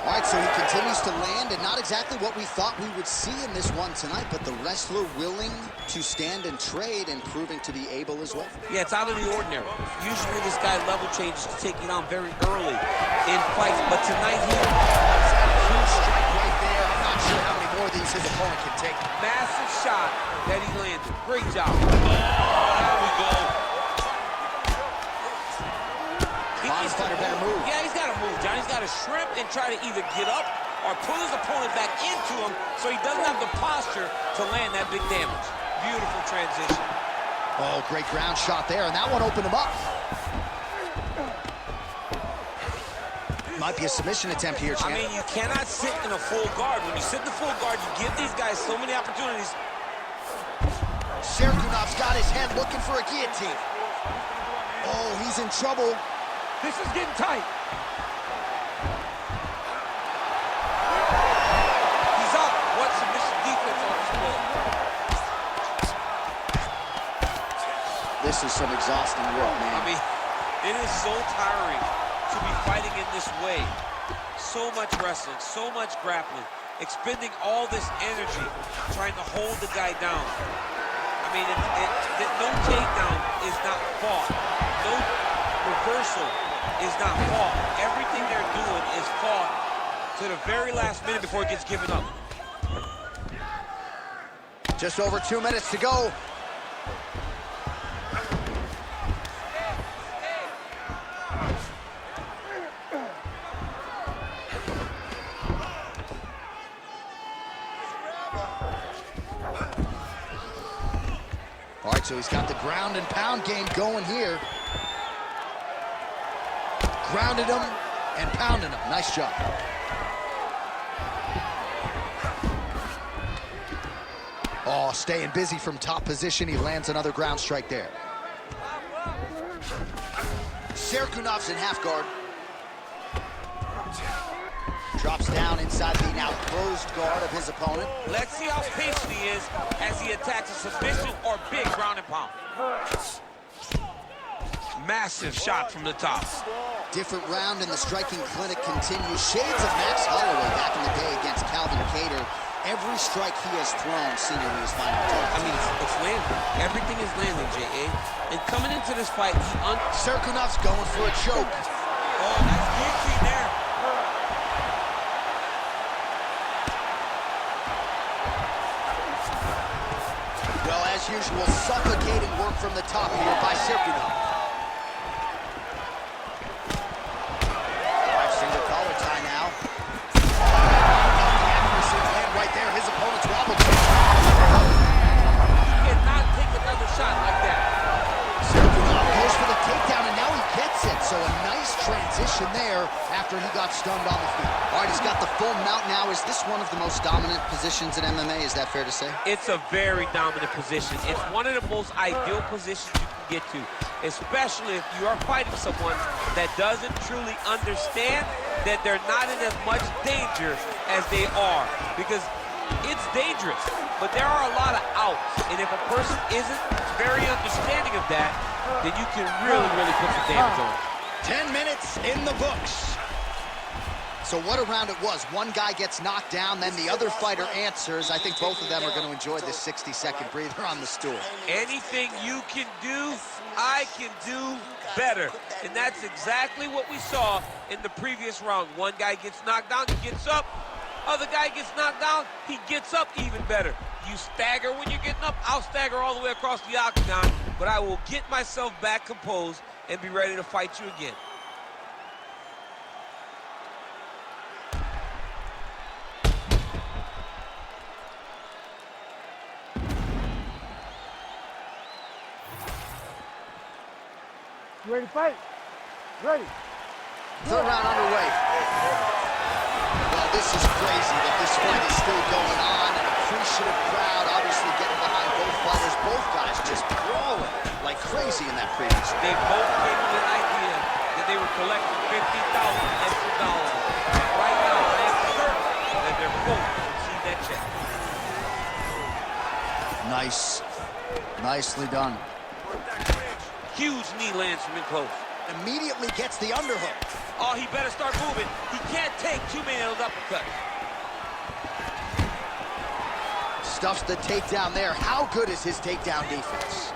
All right, so he continues to land, and not exactly what we thought we would see in this one tonight, but the wrestler willing to stand and trade and proving to be able as well. Yeah, it's out of the ordinary. Usually this guy level changes to take it on very early in fights, but tonight he... Huge strike right there sure how many more of these his opponent can take. Massive shot that he landed. Great job. There we go. Bottom fighter better move. Yeah, he's got to move, John. He's got to shrimp and try to either get up or pull his opponent back into him so he doesn't have the posture to land that big damage. Beautiful transition. Oh, great ground shot there, and that one opened him up. Might be a submission attempt here, champ. I mean, you cannot sit in a full guard. When you sit in the full guard, you give these guys so many opportunities. Serkunov's got his head looking for a guillotine. Oh, he's in trouble. This is getting tight. He's up. What submission defense on display? This is some exhausting work, man. I mean, it is so tiring to be fighting in this way. So much wrestling, so much grappling, expending all this energy trying to hold the guy down. I mean, no takedown is not fought. No reversal is not fought. Everything they're doing is fought to the very last minute before it gets given up. Just over 2 minutes to go. All right, so he's got the ground and pound game going here. Grounded him and pounded him. Nice job. Oh, staying busy from top position. He lands another ground strike there. Serkunov's in half guard. Drops down inside the now closed guard of his opponent. Let's see how patient he is as he attacks a submission or big ground and pound. Massive shot from the top. Different round in the striking clinic continues. Shades of Max Holloway back in the day against Calvin Kattar. Every strike he has thrown seemingly is finding targets. I mean, it's landing. Everything is landing, J.A. And coming into this fight, Serkunov's going for a choke. Oh, nice guillotine there. Well, as usual, suffocating work from the top here by Serkunov. Single collar tie now. The accuracy of the hand right there. His opponent's wobble. He cannot take another shot like that. Serkunov goes for the takedown, and now he gets it. So a nice transition there after he got stunned on the feet. All right, he's got the full mount now. Is this one of the most dominant positions in MMA? Is that fair to say? It's a very dominant position. It's one of the most ideal positions you can get to, especially if you are fighting someone that doesn't truly understand that they're not in as much danger as they are, because it's dangerous, but there are a lot of outs, and if a person isn't very understanding of that, then you can really put some damage on. 10 minutes in the books. So what a round it was. One guy gets knocked down, then the other fighter answers. I think both of them are going to enjoy this 60-second breather on the stool. Anything you can do, I can do better. And that's exactly what we saw in the previous round. One guy gets knocked down, he gets up. Other guy gets knocked down, he gets up even better. You stagger when you're getting up, I'll stagger all the way across the octagon, but I will get myself back composed and be ready to fight you again. You ready to fight? Ready. Third round underway. Well, this is crazy that this fight is still going on. An appreciative crowd obviously getting behind both fighters. Both guys just brawling like crazy in that previous round. They both came with an idea that they were collecting $50,000 extra dollars. And right now, I am certain that they're both going to see that check. Nice. Nicely done. Huge knee lands from in close. Immediately gets the underhook. Oh, he better start moving. He can't take too many of those uppercuts. Stuffs the takedown there. How good is his takedown defense?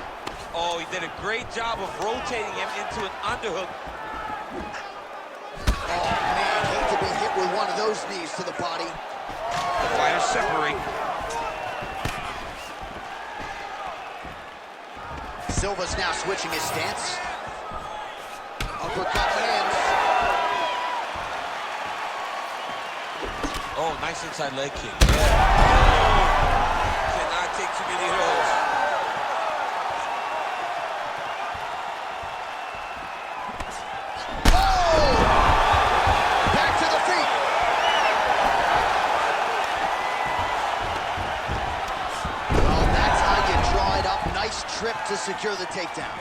Oh, he did a great job of rotating him into an underhook. Oh, man, hate to be hit with one of those knees to the body. Fighters separate. Silva's now switching his stance. Uppercut lands. Oh, nice inside leg kick. Yeah. Cannot take too many of those. Oh! Back to the feet. Well, that's how you draw it up. Nice trip to secure the takedown.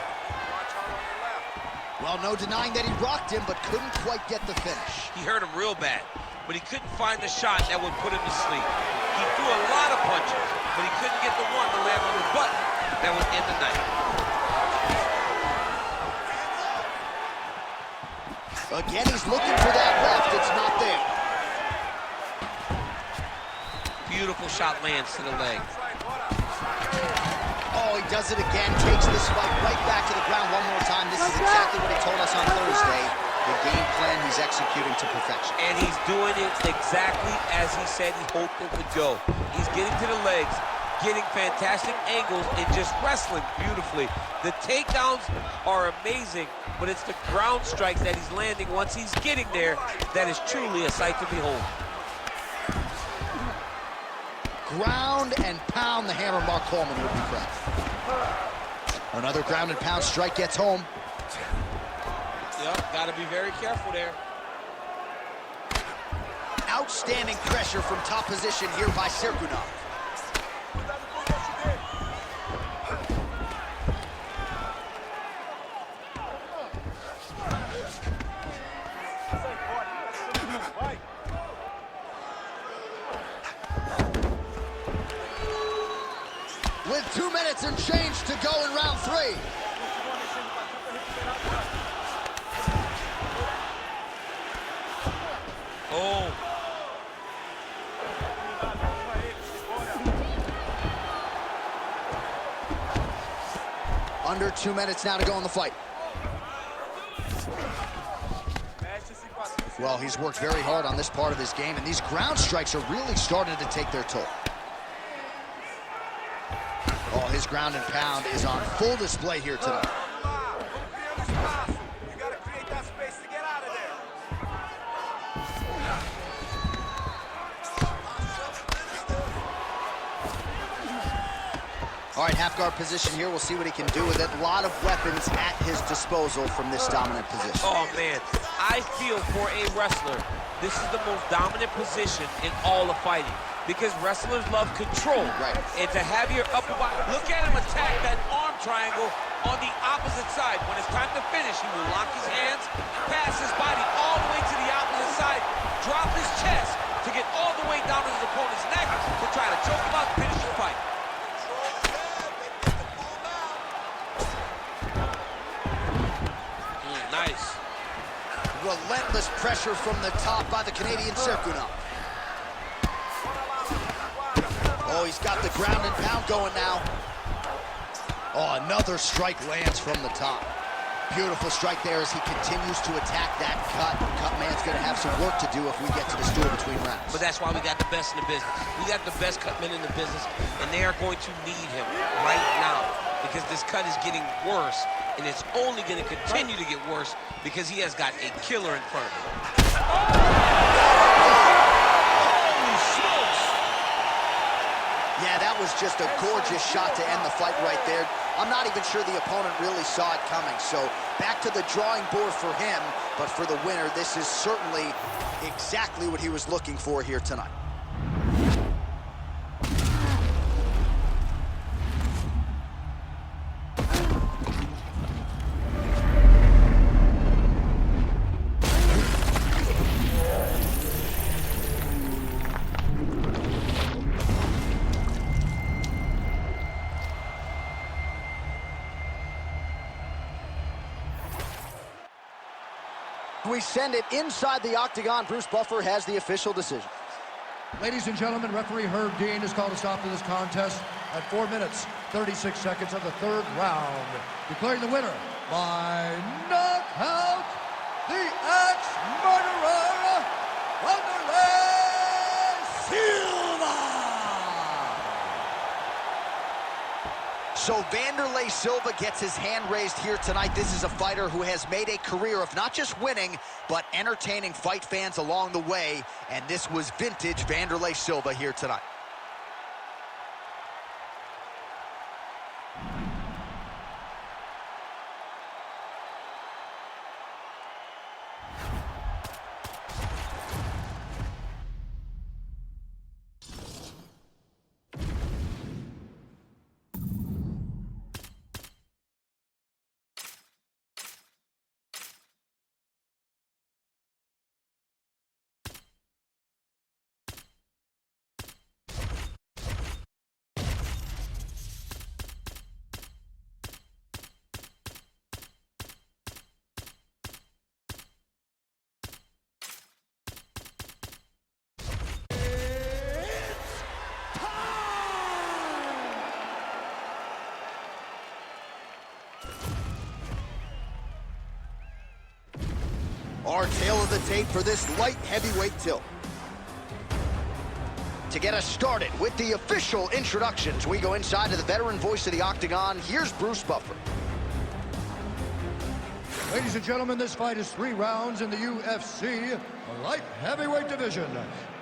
Well, no denying that he rocked him, but couldn't quite get the finish. He hurt him real bad, but he couldn't find the shot that would put him to sleep. He threw a lot of punches, but he couldn't get the one to land on the button that would end the night. Again, he's looking for that left. It's not there. Beautiful shot lands to the leg. Oh, he does it again. Takes this fight right back to the ground one more time. This is exactly what he told us on Thursday. The game plan he's executing to perfection. And he's doing it exactly as he said he hoped it would go. He's getting to the legs, getting fantastic angles, and just wrestling beautifully. The takedowns are amazing, but it's the ground strikes that he's landing once he's getting there that is truly a sight to behold. Ground and pound, the hammer Mark Coleman would be proud. Another ground and pound strike gets home. Yep, gotta be very careful there. Outstanding pressure from top position here by Serkunov. With 2 minutes and change to go in round 3. Oh. Under 2 minutes now to go in the fight. Well, he's worked very hard on this part of his game, and these ground strikes are really starting to take their toll. Oh, his ground and pound is on full display here tonight. All right, half guard position here. We'll see what he can do with it. A lot of weapons at his disposal from this dominant position. Oh, man. I feel for a wrestler, this is the most dominant position in all of fighting because wrestlers love control. Right. And to have your upper body, look at him attack that arm triangle on the opposite side. When it's time to finish, he will lock his hands, pass his body all the way to the opposite side, drop his chest to get all the way down to his opponent's neck to try to choke him out and finish the fight. Nice. Relentless pressure from the top by the Canadian Serkunov. Oh, he's got the ground and pound going now. Oh, another strike lands from the top. Beautiful strike there as he continues to attack that cut. Cut man's going to have some work to do if we get to the stool between rounds. But that's why we got the best in the business. We got the best cut men in the business, and they are going to need him right now because this cut is getting worse, and it's only going to continue to get worse because he has got a killer in front of him. Holy smokes! Yeah, that was just a gorgeous shot to end the fight right there. I'm not even sure the opponent really saw it coming. So back to the drawing board for him, but for the winner, this is certainly exactly what he was looking for here tonight. We send it inside the octagon. Bruce Buffer has the official decision. Ladies and gentlemen, referee Herb Dean has called a stop to this contest at 4 minutes, 36 seconds of the third round, declaring the winner by knockout, the ex-murderer, Wanderlei Silva. So Wanderlei Silva gets his hand raised here tonight. This is a fighter who has made a career of not just winning, but entertaining fight fans along the way. And this was vintage Wanderlei Silva here tonight. Our tail of the tape for this light heavyweight tilt. To get us started with the official introductions, we go inside to the veteran voice of the Octagon. Here's Bruce Buffer. Ladies and gentlemen, this fight is 3 rounds in the UFC light heavyweight division.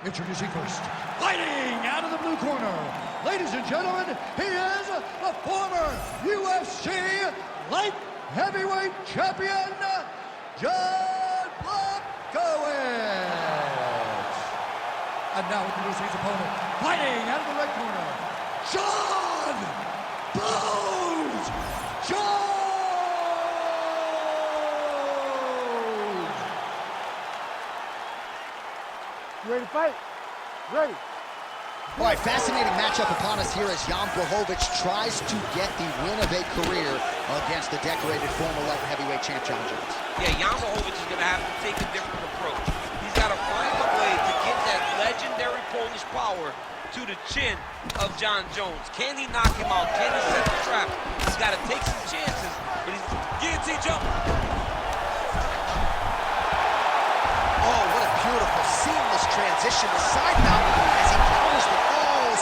Introducing first, fighting out of the blue corner. Ladies and gentlemen, he is the former UFC light heavyweight champion, John Blachowicz. And now introducing his opponent, fighting out of the red corner, John Bones Jones. You ready to fight? Ready. All right, fascinating matchup upon us here as Jan Blachowicz tries to get the win of a career against the decorated former light heavyweight champ, John Jones. Yeah, Jan Blachowicz is going to have to take a different approach. He's got to find a way to get that legendary Polish power to the chin of John Jones. Can he knock him out? Can he set the trap? He's got to take some chances, but he's guillotine jump. Oh, what a beautiful, seamless transition to side mount as he counters the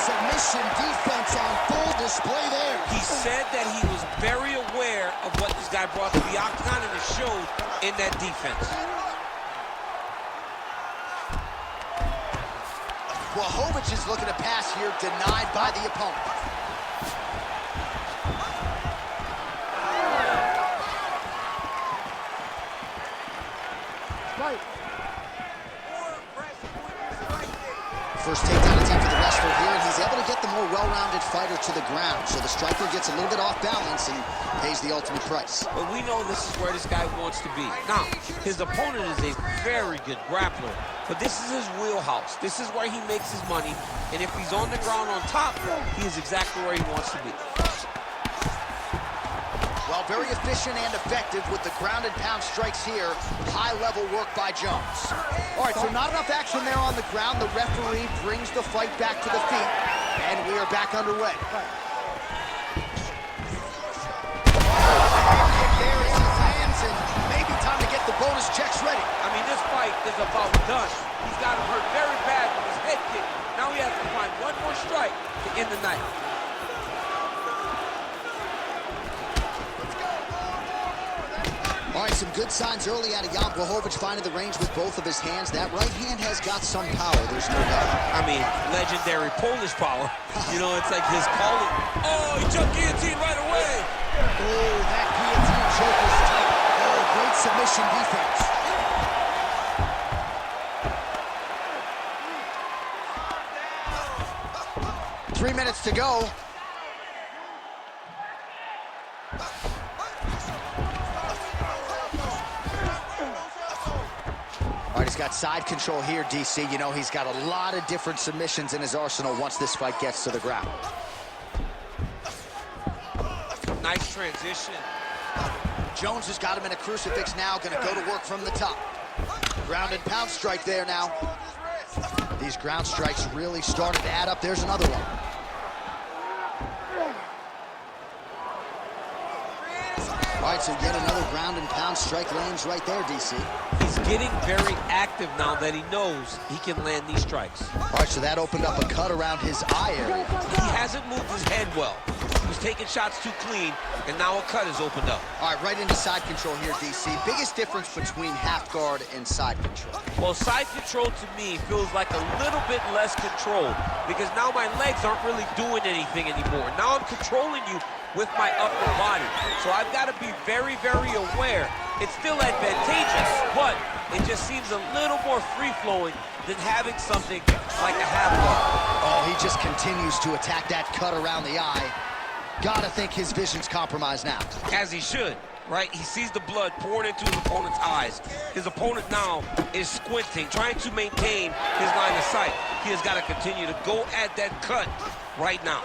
submission defense on full display there. He said that he was very aware of what this guy brought to the Octagon, and it showed in that defense. Blachowicz is looking to pass here, denied by the opponent. Fight. First takedown attempt for the wrestler here, and he's able to get the more well-rounded fighter to the ground. So the striker gets a little bit off balance and pays the ultimate price. But we know this is where this guy wants to be. Now, his opponent is a very good grappler, but this is his wheelhouse. This is where he makes his money, and if he's on the ground on top, he is exactly where he wants to be. Well, very efficient and effective with the ground and pound strikes here. High-level work by Jones. All right, so not enough action there on the ground. The referee brings the fight back to the feet, and we are back underway. There is his hands, and maybe time to get the bonus checks ready. I mean, this fight is about done. He's got him hurt very bad with his head kick. Now he has to find one more strike to end the night. All right, some good signs early out of Jan Blachowicz finding the range with both of his hands. That right hand has got some power, there's no doubt. I mean, legendary Polish power. You know, it's like his calling. Oh, he jumped guillotine right away. Oh, that guillotine choke is tight. Oh, great submission defense. 3 minutes to go. All right, he's got side control here, DC. You know, he's got a lot of different submissions in his arsenal once this fight gets to the ground. Nice transition. Jones has got him in a crucifix now, gonna go to work from the top. Ground and pound strike there now. These ground strikes really started to add up. There's another one. All right, so yet another ground and pound strike lands right there, DC. He's getting very active now that he knows he can land these strikes. All right, so that opened up a cut around his eye area. He hasn't moved his head well. He was taking shots too clean, and now a cut is opened up. All right, right into side control here, DC. Biggest difference between half guard and side control? Well, side control to me feels like a little bit less control because now my legs aren't really doing anything anymore. Now I'm controlling you with my upper body. So I've got to be very, very aware. It's still advantageous, but it just seems a little more free-flowing than having something like a half guard. Oh, he just continues to attack that cut around the eye. Gotta think his vision's compromised now. As he should, right? He sees the blood pouring into his opponent's eyes. His opponent now is squinting, trying to maintain his line of sight. He has got to continue to go at that cut right now.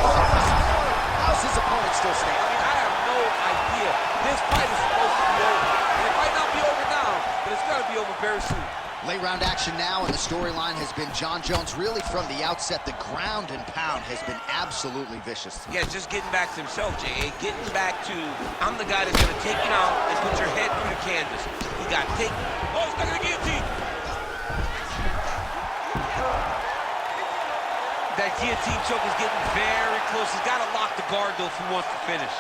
How's his opponent still standing? I mean, I have no idea. This fight is supposed to be over. And it might not be over now, but it's got to be over very soon. Late round action now, and the storyline has been Jon Jones really from the outset. The ground and pound has been absolutely vicious. Yeah, just getting back to himself, J.A. Getting back to, I'm the guy that's going to take you out and put your head through the canvas. He got taken. Oh, he's not going to guillotine. That guillotine choke is getting very close. He's got to lock the guard, though, if he wants to finish.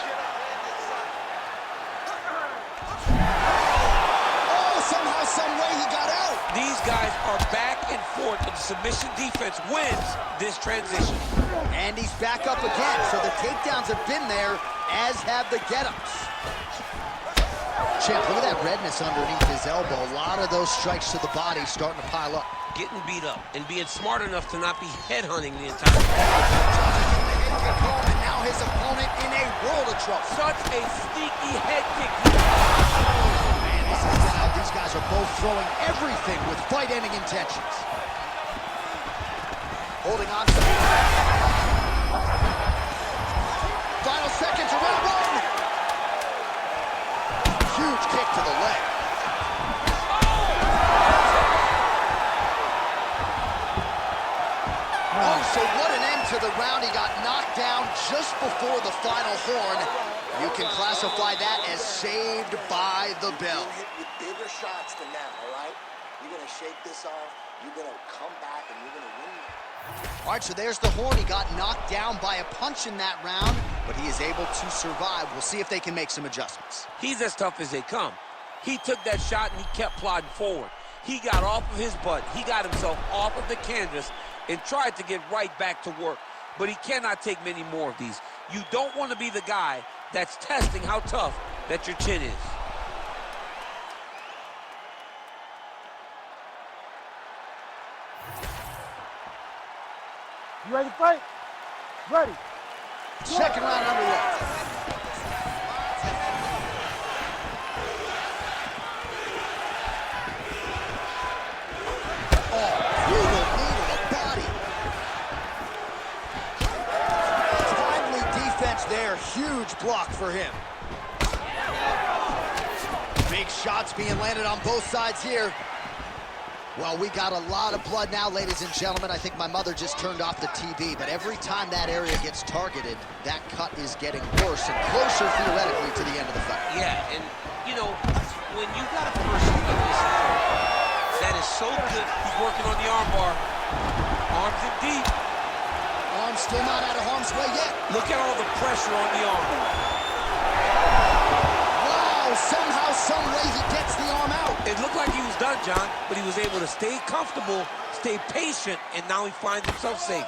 Oh, somehow, some way he got out. These guys are back and forth, and the submission defense wins this transition. And he's back up again, so the takedowns have been there, as have the get-ups. Champ, look at that redness underneath his elbow. A lot of those strikes to the body starting to pile up. Getting beat up and being smart enough to not be headhunting the entire time. And now his opponent in a world of trouble. Such a sneaky head kick. Man, this is wild. These guys are both throwing everything with fight-ending intentions. Holding on to final seconds of round one. Huge kick to the leg. Oh, so what an end to the round. He got knocked down just before the final horn. You can classify that as saved by the bell. Hit with bigger shots than that, all right? You're going to shake this off, you're going to come back, and you're going to win. All right, so there's the horn. He got knocked down by a punch in that round, but he is able to survive. We'll see if they can make some adjustments. He's as tough as they come. He took that shot and he kept plodding forward. He got off of his butt. He got himself off of the canvas and tried to get right back to work. But he cannot take many more of these. You don't want to be the guy that's testing how tough that your chin is. You ready to fight? Ready. Second round underway. There, huge block for him. Big shots being landed on both sides here. Well, we got a lot of blood now, ladies and gentlemen. I think my mother just turned off the TV, but every time that area gets targeted, that cut is getting worse and closer, theoretically, to the end of the fight. Yeah, and, you know, when you got a person like this that is so good, He's working on the arm bar. Arms in deep. Arm still not out of harm's way yet. Look at all the pressure on the arm. Wow, somehow, some way he gets the arm out. It looked like he was done, John, but he was able to stay comfortable, stay patient, and now he finds himself safe.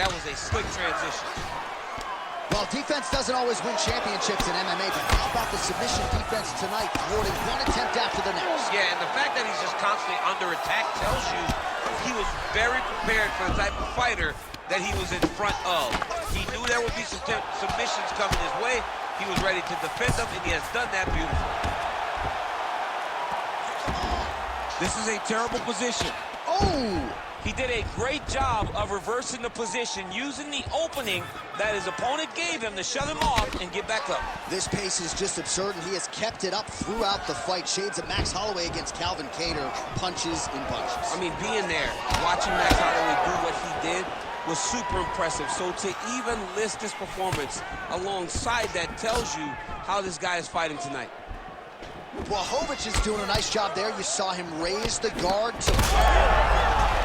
that was a slick transition. Well, defense doesn't always win championships in MMA, but how about the submission defense tonight, thwarting one attempt after the next? Yeah, and the fact that he's just constantly under attack tells you he was very prepared for the type of fighter that he was in front of. He knew there would be some submissions coming his way. He was ready to defend them, and he has done that beautifully. This is a terrible position. Oh! He did a great job of reversing the position, using the opening that his opponent gave him to shut him off and get back up. This pace is just absurd, and he has kept it up throughout the fight. Shades of Max Holloway against Calvin Kattar, punches in bunches. I mean, being there, watching Max Holloway do what he did was super impressive. So to even list this performance alongside that tells you how this guy is fighting tonight. Blachowicz is doing a nice job there. You saw him raise the guard to...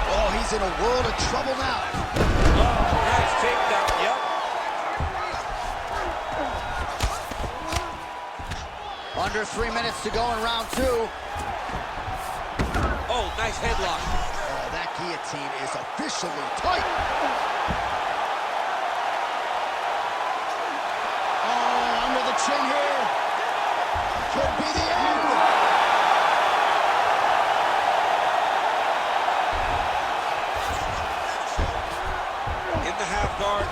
Oh, he's in a world of trouble now. Oh, nice takedown. Yep. Under 3 minutes to go in round 2. Oh, nice headlock. Oh, that guillotine is officially tight. Oh, under the chin here. Could be the end. In the half guard.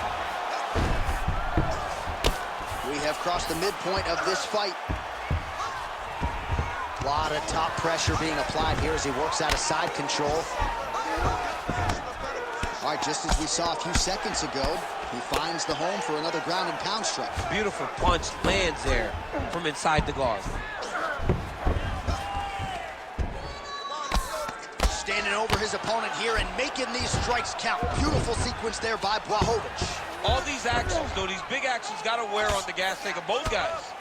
We have crossed the midpoint of this fight. A lot of top pressure being applied here as he works out of side control. All right, just as we saw a few seconds ago, he finds the home for another ground and pound strike. Beautiful punch lands there from inside the guard. Standing over his opponent here and making these strikes count. Beautiful sequence there by Blachowicz. All these actions, though, these big actions got to wear on the gas tank of both guys.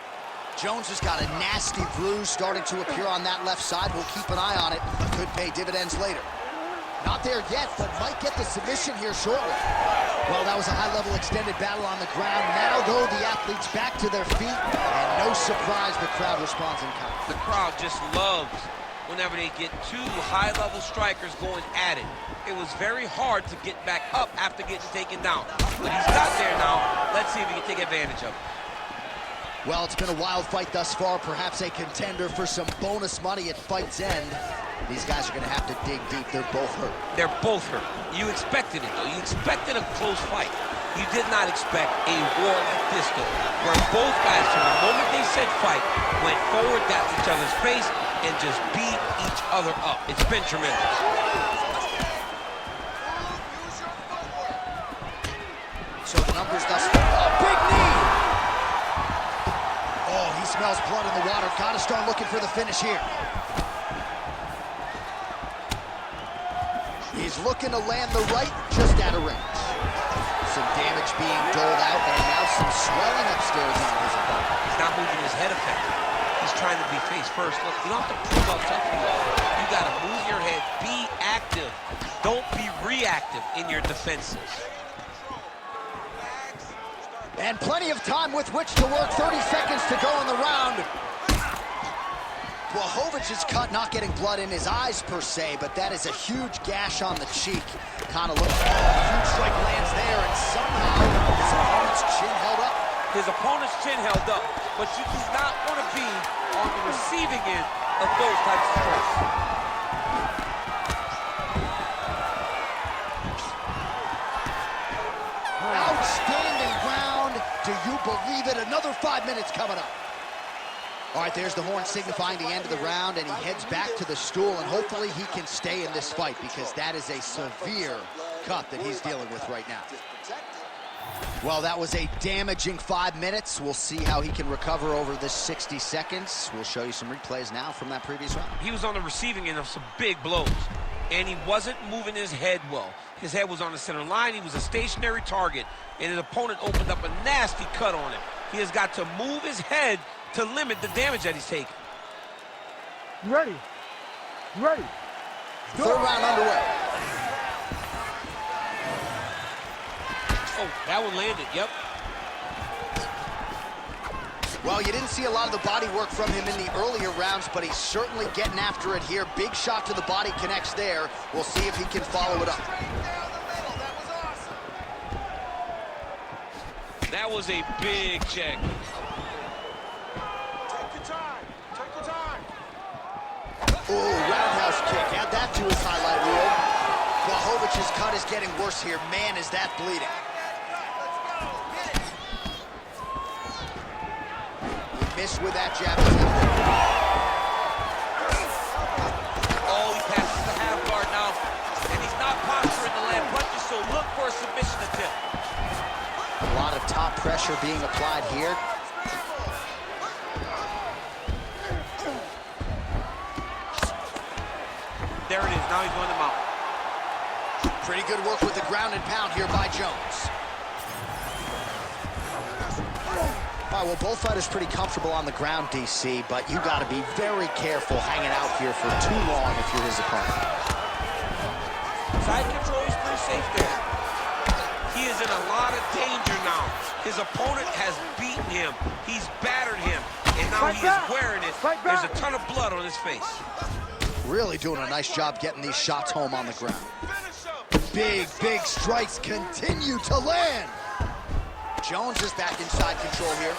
Jones has got a nasty bruise starting to appear on that left side. We'll keep an eye on it. Could pay dividends later. Not there yet, but might get the submission here shortly. Well, that was a high-level extended battle on the ground. Now, though, the athletes back to their feet, and no surprise the crowd responds in kind. The crowd just loves whenever they get two high-level strikers going at it. It was very hard to get back up after getting taken down. But he's got there now. Let's see if he can take advantage of it. Well, it's been a wild fight thus far, perhaps a contender for some bonus money at fight's end. These guys are going to have to dig deep. They're both hurt. They're both hurt. You expected it, though. You expected a close fight. You did not expect a war like this, though, where both guys, from the moment they said fight, went forward, got each other's face, and just beat each other up. It's been tremendous. So the numbers thus far. Oh, big knee! Oh, he smells blood in the water. Got to start looking for the finish here. He's looking to land the right, just out of range. Some damage being doled out, and now some swelling upstairs on his opponent. He's not moving his head effectively. He's trying to be face first. Look, you don't have to prove how tough you are. You got to move your head. Be active. Don't be reactive in your defenses. And plenty of time with which to work. 30 seconds to go in the round. Blachowicz' cut not getting blood in his eyes per se, but that is a huge gash on the cheek. Kind of looks, huge strike lands there, and somehow his opponent's chin held up. His opponent's chin held up, but you do not want to be on the receiving end of those types of strikes. Outstanding round. Do you believe it? Another 5 minutes coming up. All right, there's the horn signifying the end of the round, and he heads back to the stool, and hopefully he can stay in this fight because that is a severe cut that he's dealing with right now. Well, that was a damaging 5 minutes. We'll see how he can recover over this 60 seconds. We'll show you some replays now from that previous round. He was on the receiving end of some big blows, and he wasn't moving his head well. His head was on the center line. He was a stationary target, and his opponent opened up a nasty cut on him. He has got to move his head to limit the damage that he's taking. You ready? You ready? Third round underway. Oh, that one landed, yep. Well, you didn't see a lot of the body work from him in the earlier rounds, but he's certainly getting after it here. Big shot to the body connects there. We'll see if he can follow it up. That was a big check. Ooh, roundhouse kick. Add that to his highlight reel. Blachowicz's cut is getting worse here. Man, is that bleeding. He missed with that jab. Oh, he passes the half guard now. And he's not posturing to land punches, so look for a submission attempt. A lot of top pressure being applied here. There it is. Now he's going to mount. Pretty good work with the ground and pound here by Jones. All right, well, both fighters pretty comfortable on the ground, DC, but you got to be very careful hanging out here for too long if you're his opponent. Side control is pretty safe there. He is in a lot of danger now. His opponent has beaten him. He's battered him. And now he is wearing it. There's a ton of blood on his face. Really doing a nice job getting these shots home on the ground. Big strikes continue to land. Jones is back in side control here.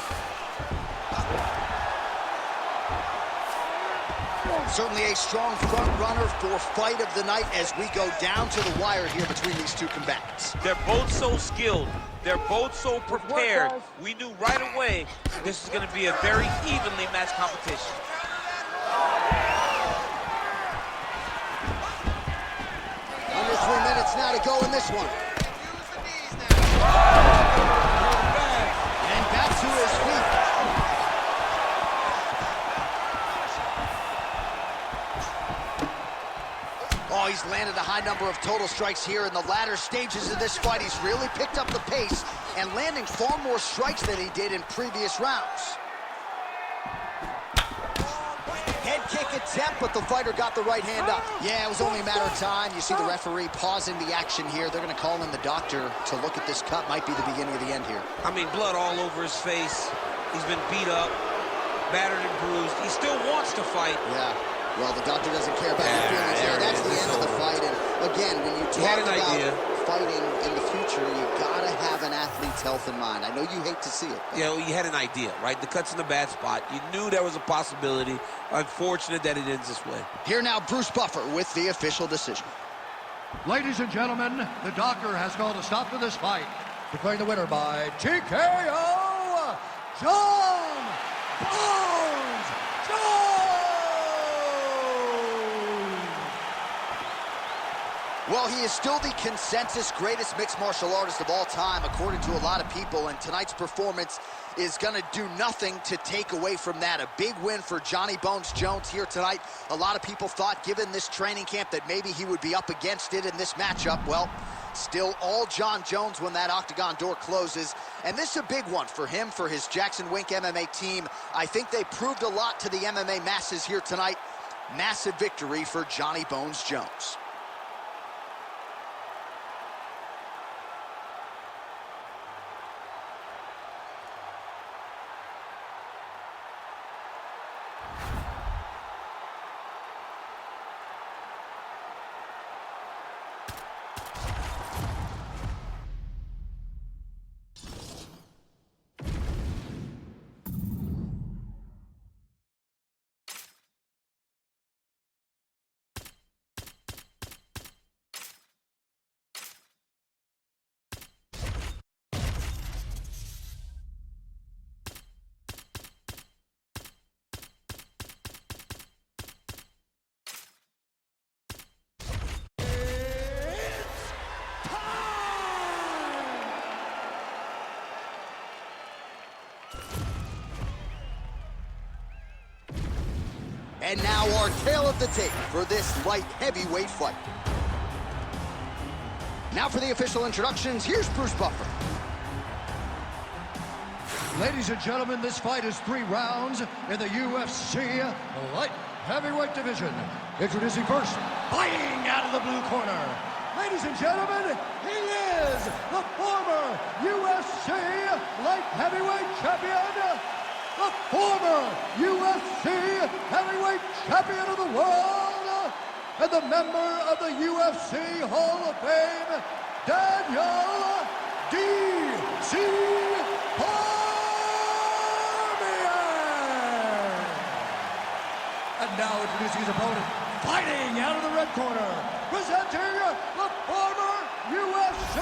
Certainly a strong front runner for fight of the night as we go down to the wire here between these two combatants. They're both so skilled. They're both so prepared. We knew right away this is going to be a very evenly matched competition. Under 3 minutes now to go in this one. And back to his feet. Oh, he's landed a high number of total strikes here in the latter stages of this fight. He's really picked up the pace and landing far more strikes than he did in previous rounds. Head kick attempt, but the fighter got the right hand up. Yeah, it was only a matter of time. You see the referee pausing the action here. They're going to call in the doctor to look at this cut. Might be the beginning of the end here. I mean, blood all over his face. He's been beat up, battered and bruised. He still wants to fight. Yeah. Well, the doctor doesn't care about your feelings here. That's the end of the fight. And again, when you talk about fighting in the future, you gotta have an athlete's health in mind. I know you hate to see it. Yeah, well, you had an idea, right? The cut's in a bad spot. You knew there was a possibility. Unfortunate that it ends this way. Here now, Bruce Buffer with the official decision. Ladies and gentlemen, the doctor has called a stop to this fight, declaring the winner by TKO, John Bones Jones! Well, he is still the consensus greatest mixed martial artist of all time, according to a lot of people, and tonight's performance is going to do nothing to take away from that. A big win for Johnny Bones Jones here tonight. A lot of people thought, given this training camp, that maybe he would be up against it in this matchup. Well, still all John Jones when that octagon door closes. And this is a big one for him, for his Jackson Wink MMA team. I think they proved a lot to the MMA masses here tonight. Massive victory for Johnny Bones Jones. And now our tale of the tape for this light heavyweight fight. Now for the official introductions, here's Bruce Buffer. Ladies and gentlemen, this fight is 3 rounds in the UFC light heavyweight division. Introducing first, fighting out of the blue corner. Ladies and gentlemen, he is the former UFC light heavyweight champion, the former UFC heavyweight champion of the world, and the member of the UFC Hall of Fame, Daniel D.C. And now introducing his opponent, fighting out of the red corner, presenting the former UFC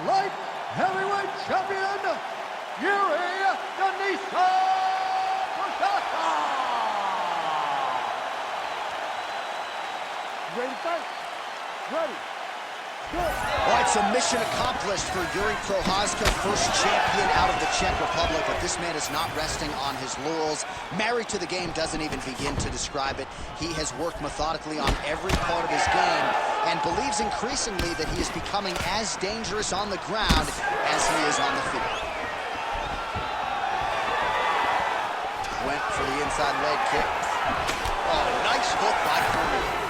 light heavyweight champion, Yuri Denisa Prochazka. Ready to fight? Ready. Good. All right, so mission accomplished for Yuri Prochazka, first champion out of the Czech Republic, but this man is not resting on his laurels. Married to the game doesn't even begin to describe it. He has worked methodically on every part of his game and believes increasingly that he is becoming as dangerous on the ground as he is on the field. Went for the inside leg kick. Oh, nice hook by Cormier.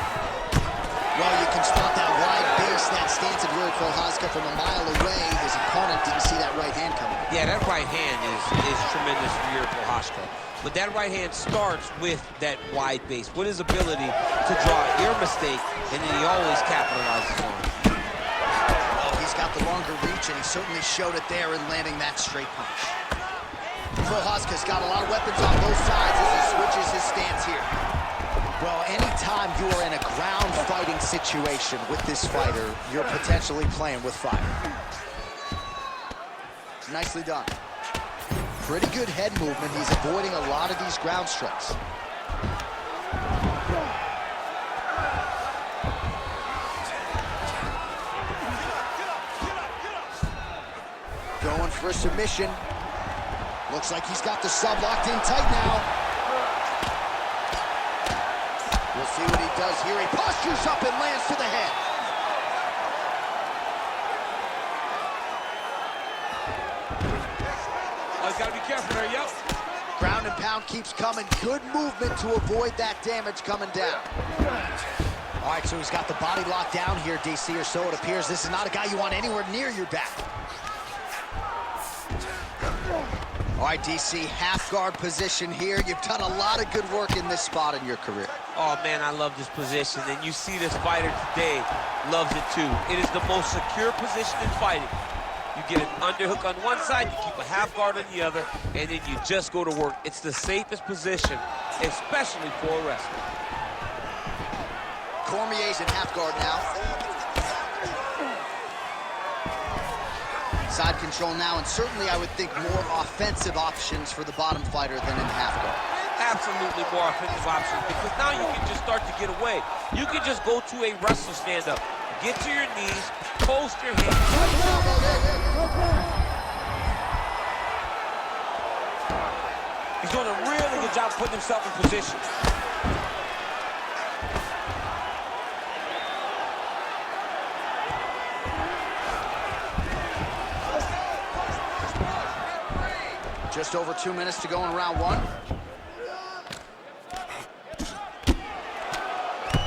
Well, you can spot that wide base stance of Yuri Prochazka from a mile away. His opponent didn't see that right hand coming. Yeah, that right hand is tremendous for Yuri Prochazka. But that right hand starts with that wide base, with his ability to draw your mistake, and then he always capitalizes on it. Well, he's got the longer reach, and he certainly showed it there in landing that straight punch. Prochazka's got a lot of weapons on both sides as he switches his stance here. Well, anytime you are in a ground fighting situation with this fighter, you're potentially playing with fire. Nicely done. Pretty good head movement. He's avoiding a lot of these ground strikes. Going for a submission. Looks like he's got the sub locked in tight now. We'll see what he does here. He postures up and lands to the head. Oh, he's got to be careful there, yep. Ground and pound keeps coming. Good movement to avoid that damage coming down. All right, so he's got the body locked down here, DC, or so it appears. This is not a guy you want anywhere near your back. All right, DC, half guard position here. You've done a lot of good work in this spot in your career. Oh, man, I love this position, and you see this fighter today loves it, too. It is the most secure position in fighting. You get an underhook on one side, you keep a half guard on the other, and then you just go to work. It's the safest position, especially for a wrestler. Cormier's in half guard now. Side control now, and certainly I would think more offensive options for the bottom fighter than in half guard. Absolutely more offensive options, because now you can just start to get away. You can just go to a wrestler stand-up, get to your knees, post your hands. He's doing a really good job putting himself in position. Just over 2 minutes to go in round one.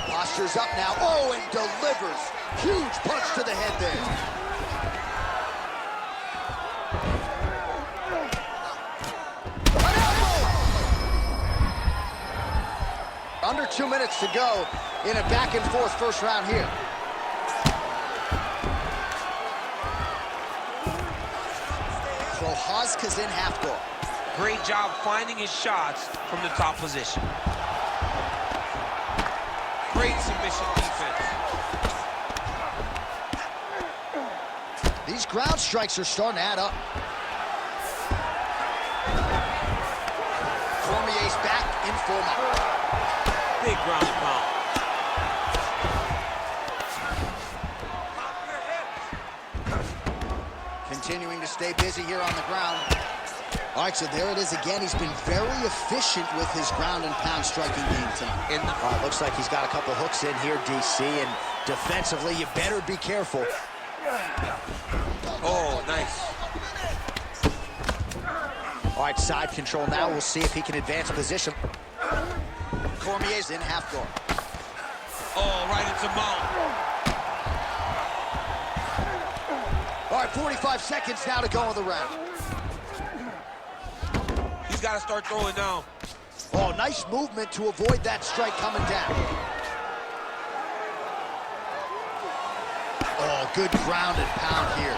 Postures up now. Oh, and delivers. Huge punch to the head there. Under 2 minutes to go in a back and forth first round here. Prochazka's in half guard. Great job finding his shots from the top position. Great submission defense. These ground strikes are starting to add up. Cormier's back in full mount. Big ground and pound. Continuing to stay busy here on the ground. All right, so there it is again. He's been very efficient with his ground and pound striking game tonight. Looks like he's got a couple hooks in here, DC, and defensively, you better be careful. Oh, nice. All right, side control now. We'll see if he can advance position. Cormier's in half guard. Oh, right into mount. All right, 45 seconds now to go in the round. He's got to start throwing now. Oh, nice movement to avoid that strike coming down. Oh, good ground and pound here.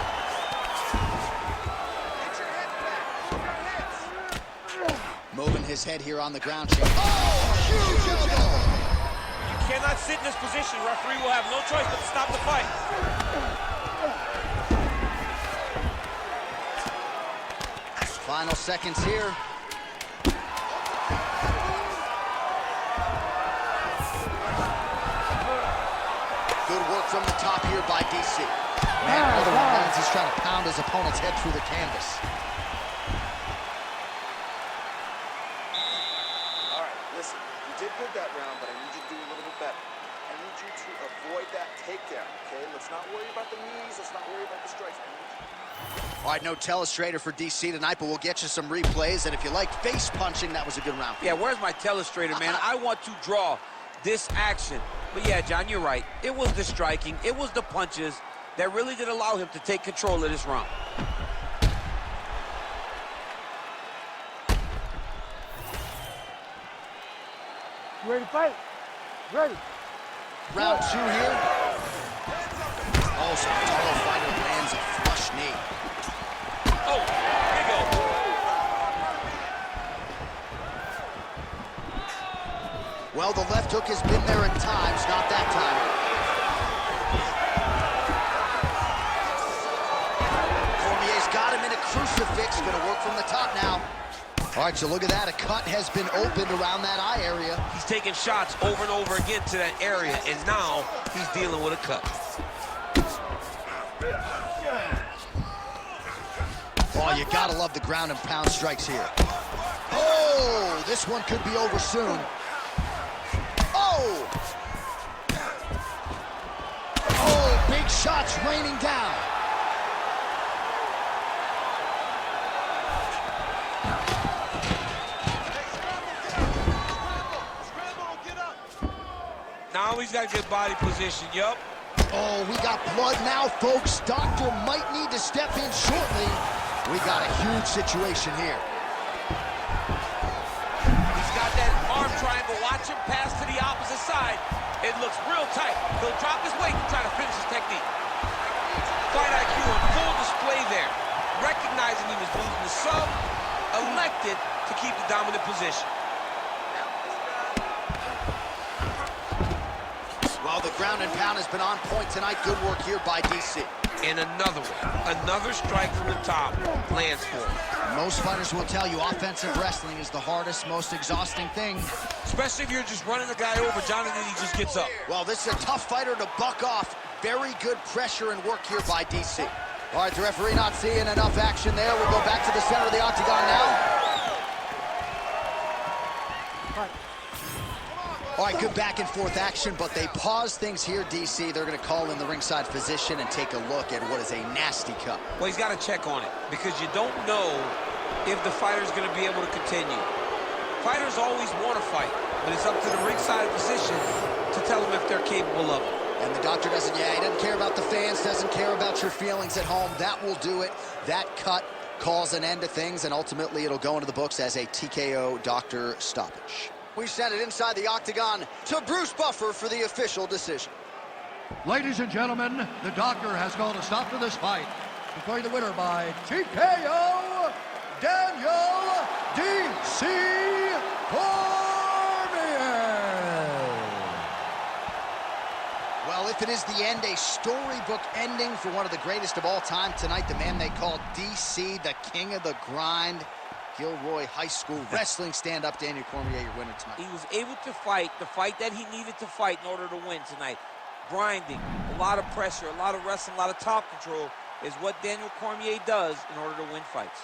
Moving his head here on the ground. Oh, huge elbow! You cannot sit in this position. Referee will have no choice but to stop the fight. Final seconds here. Good work from the top here by DC. Man, another one lands. He's trying to pound his opponent's head through the canvas. All right, listen, you did good that round, but I need you to do a little bit better. I need you to avoid that takedown, okay? Let's not worry about the knees. Let's not worry about the strikes. All right, no telestrator for DC tonight, but we'll get you some replays. And if you like face punching, that was a good round. Yeah, where's my telestrator, man? I want to draw this action. But yeah, John, you're right. It was the striking. It was the punches. that really did allow him to take control of this round. You ready to fight? Ready. Round 2 here. Oh, so the title fighter lands a flush knee. Oh, here you go. Well, the left hook has been there at times, not that time. Cormier's got him in a crucifix, gonna work from the top now. All right, so look at that, a cut has been opened around that eye area. He's taking shots over and over again to that area, and now he's dealing with a cut. Oh, you gotta love the ground and pound strikes here. Oh, this one could be over soon. Oh! Oh, big shots raining down. Now he's got a good body position, yup. Oh, we got blood now, folks. Doctor might need to step in shortly. We got a huge situation here. He's got that arm triangle. Watch him pass to the opposite side. It looks real tight. He'll drop his weight to try to finish his technique. Fight IQ on full display there. Recognizing he was losing the sub, elected to keep the dominant position. Well, the ground and pound has been on point tonight. Good work here by DC. And another one. Another strike from the top lands for him. Most fighters will tell you offensive wrestling is the hardest, most exhausting thing. Especially if you're just running the guy over, Jonathan, he just gets up. Well, this is a tough fighter to buck off. Very good pressure and work here by DC. All right, the referee not seeing enough action there. We'll go back to the center of the octagon now. All right, good back and forth action, but they pause things here, DC. They're going to call in the ringside physician and take a look at what is a nasty cut. Well, he's got to check on it because you don't know if the fighter's going to be able to continue. Fighters always want to fight, but it's up to the ringside physician to tell them if they're capable of it. And the doctor doesn't, he doesn't care about the fans, doesn't care about your feelings at home. That will do it. That cut calls an end to things, and ultimately it'll go into the books as a TKO doctor stoppage. We send it inside the octagon to Bruce Buffer for the official decision. Ladies and gentlemen, the doctor has called a stop to this fight. Declaring the winner by TKO, Daniel D.C. Cormier. Well, if it is the end, a storybook ending for one of the greatest of all time tonight, the man they call DC, the king of the grind. Gilroy High School wrestling stand-up Daniel Cormier, your winner tonight. He was able to fight the fight that he needed to fight in order to win tonight. Grinding, a lot of pressure, a lot of wrestling, a lot of top control is what Daniel Cormier does in order to win fights.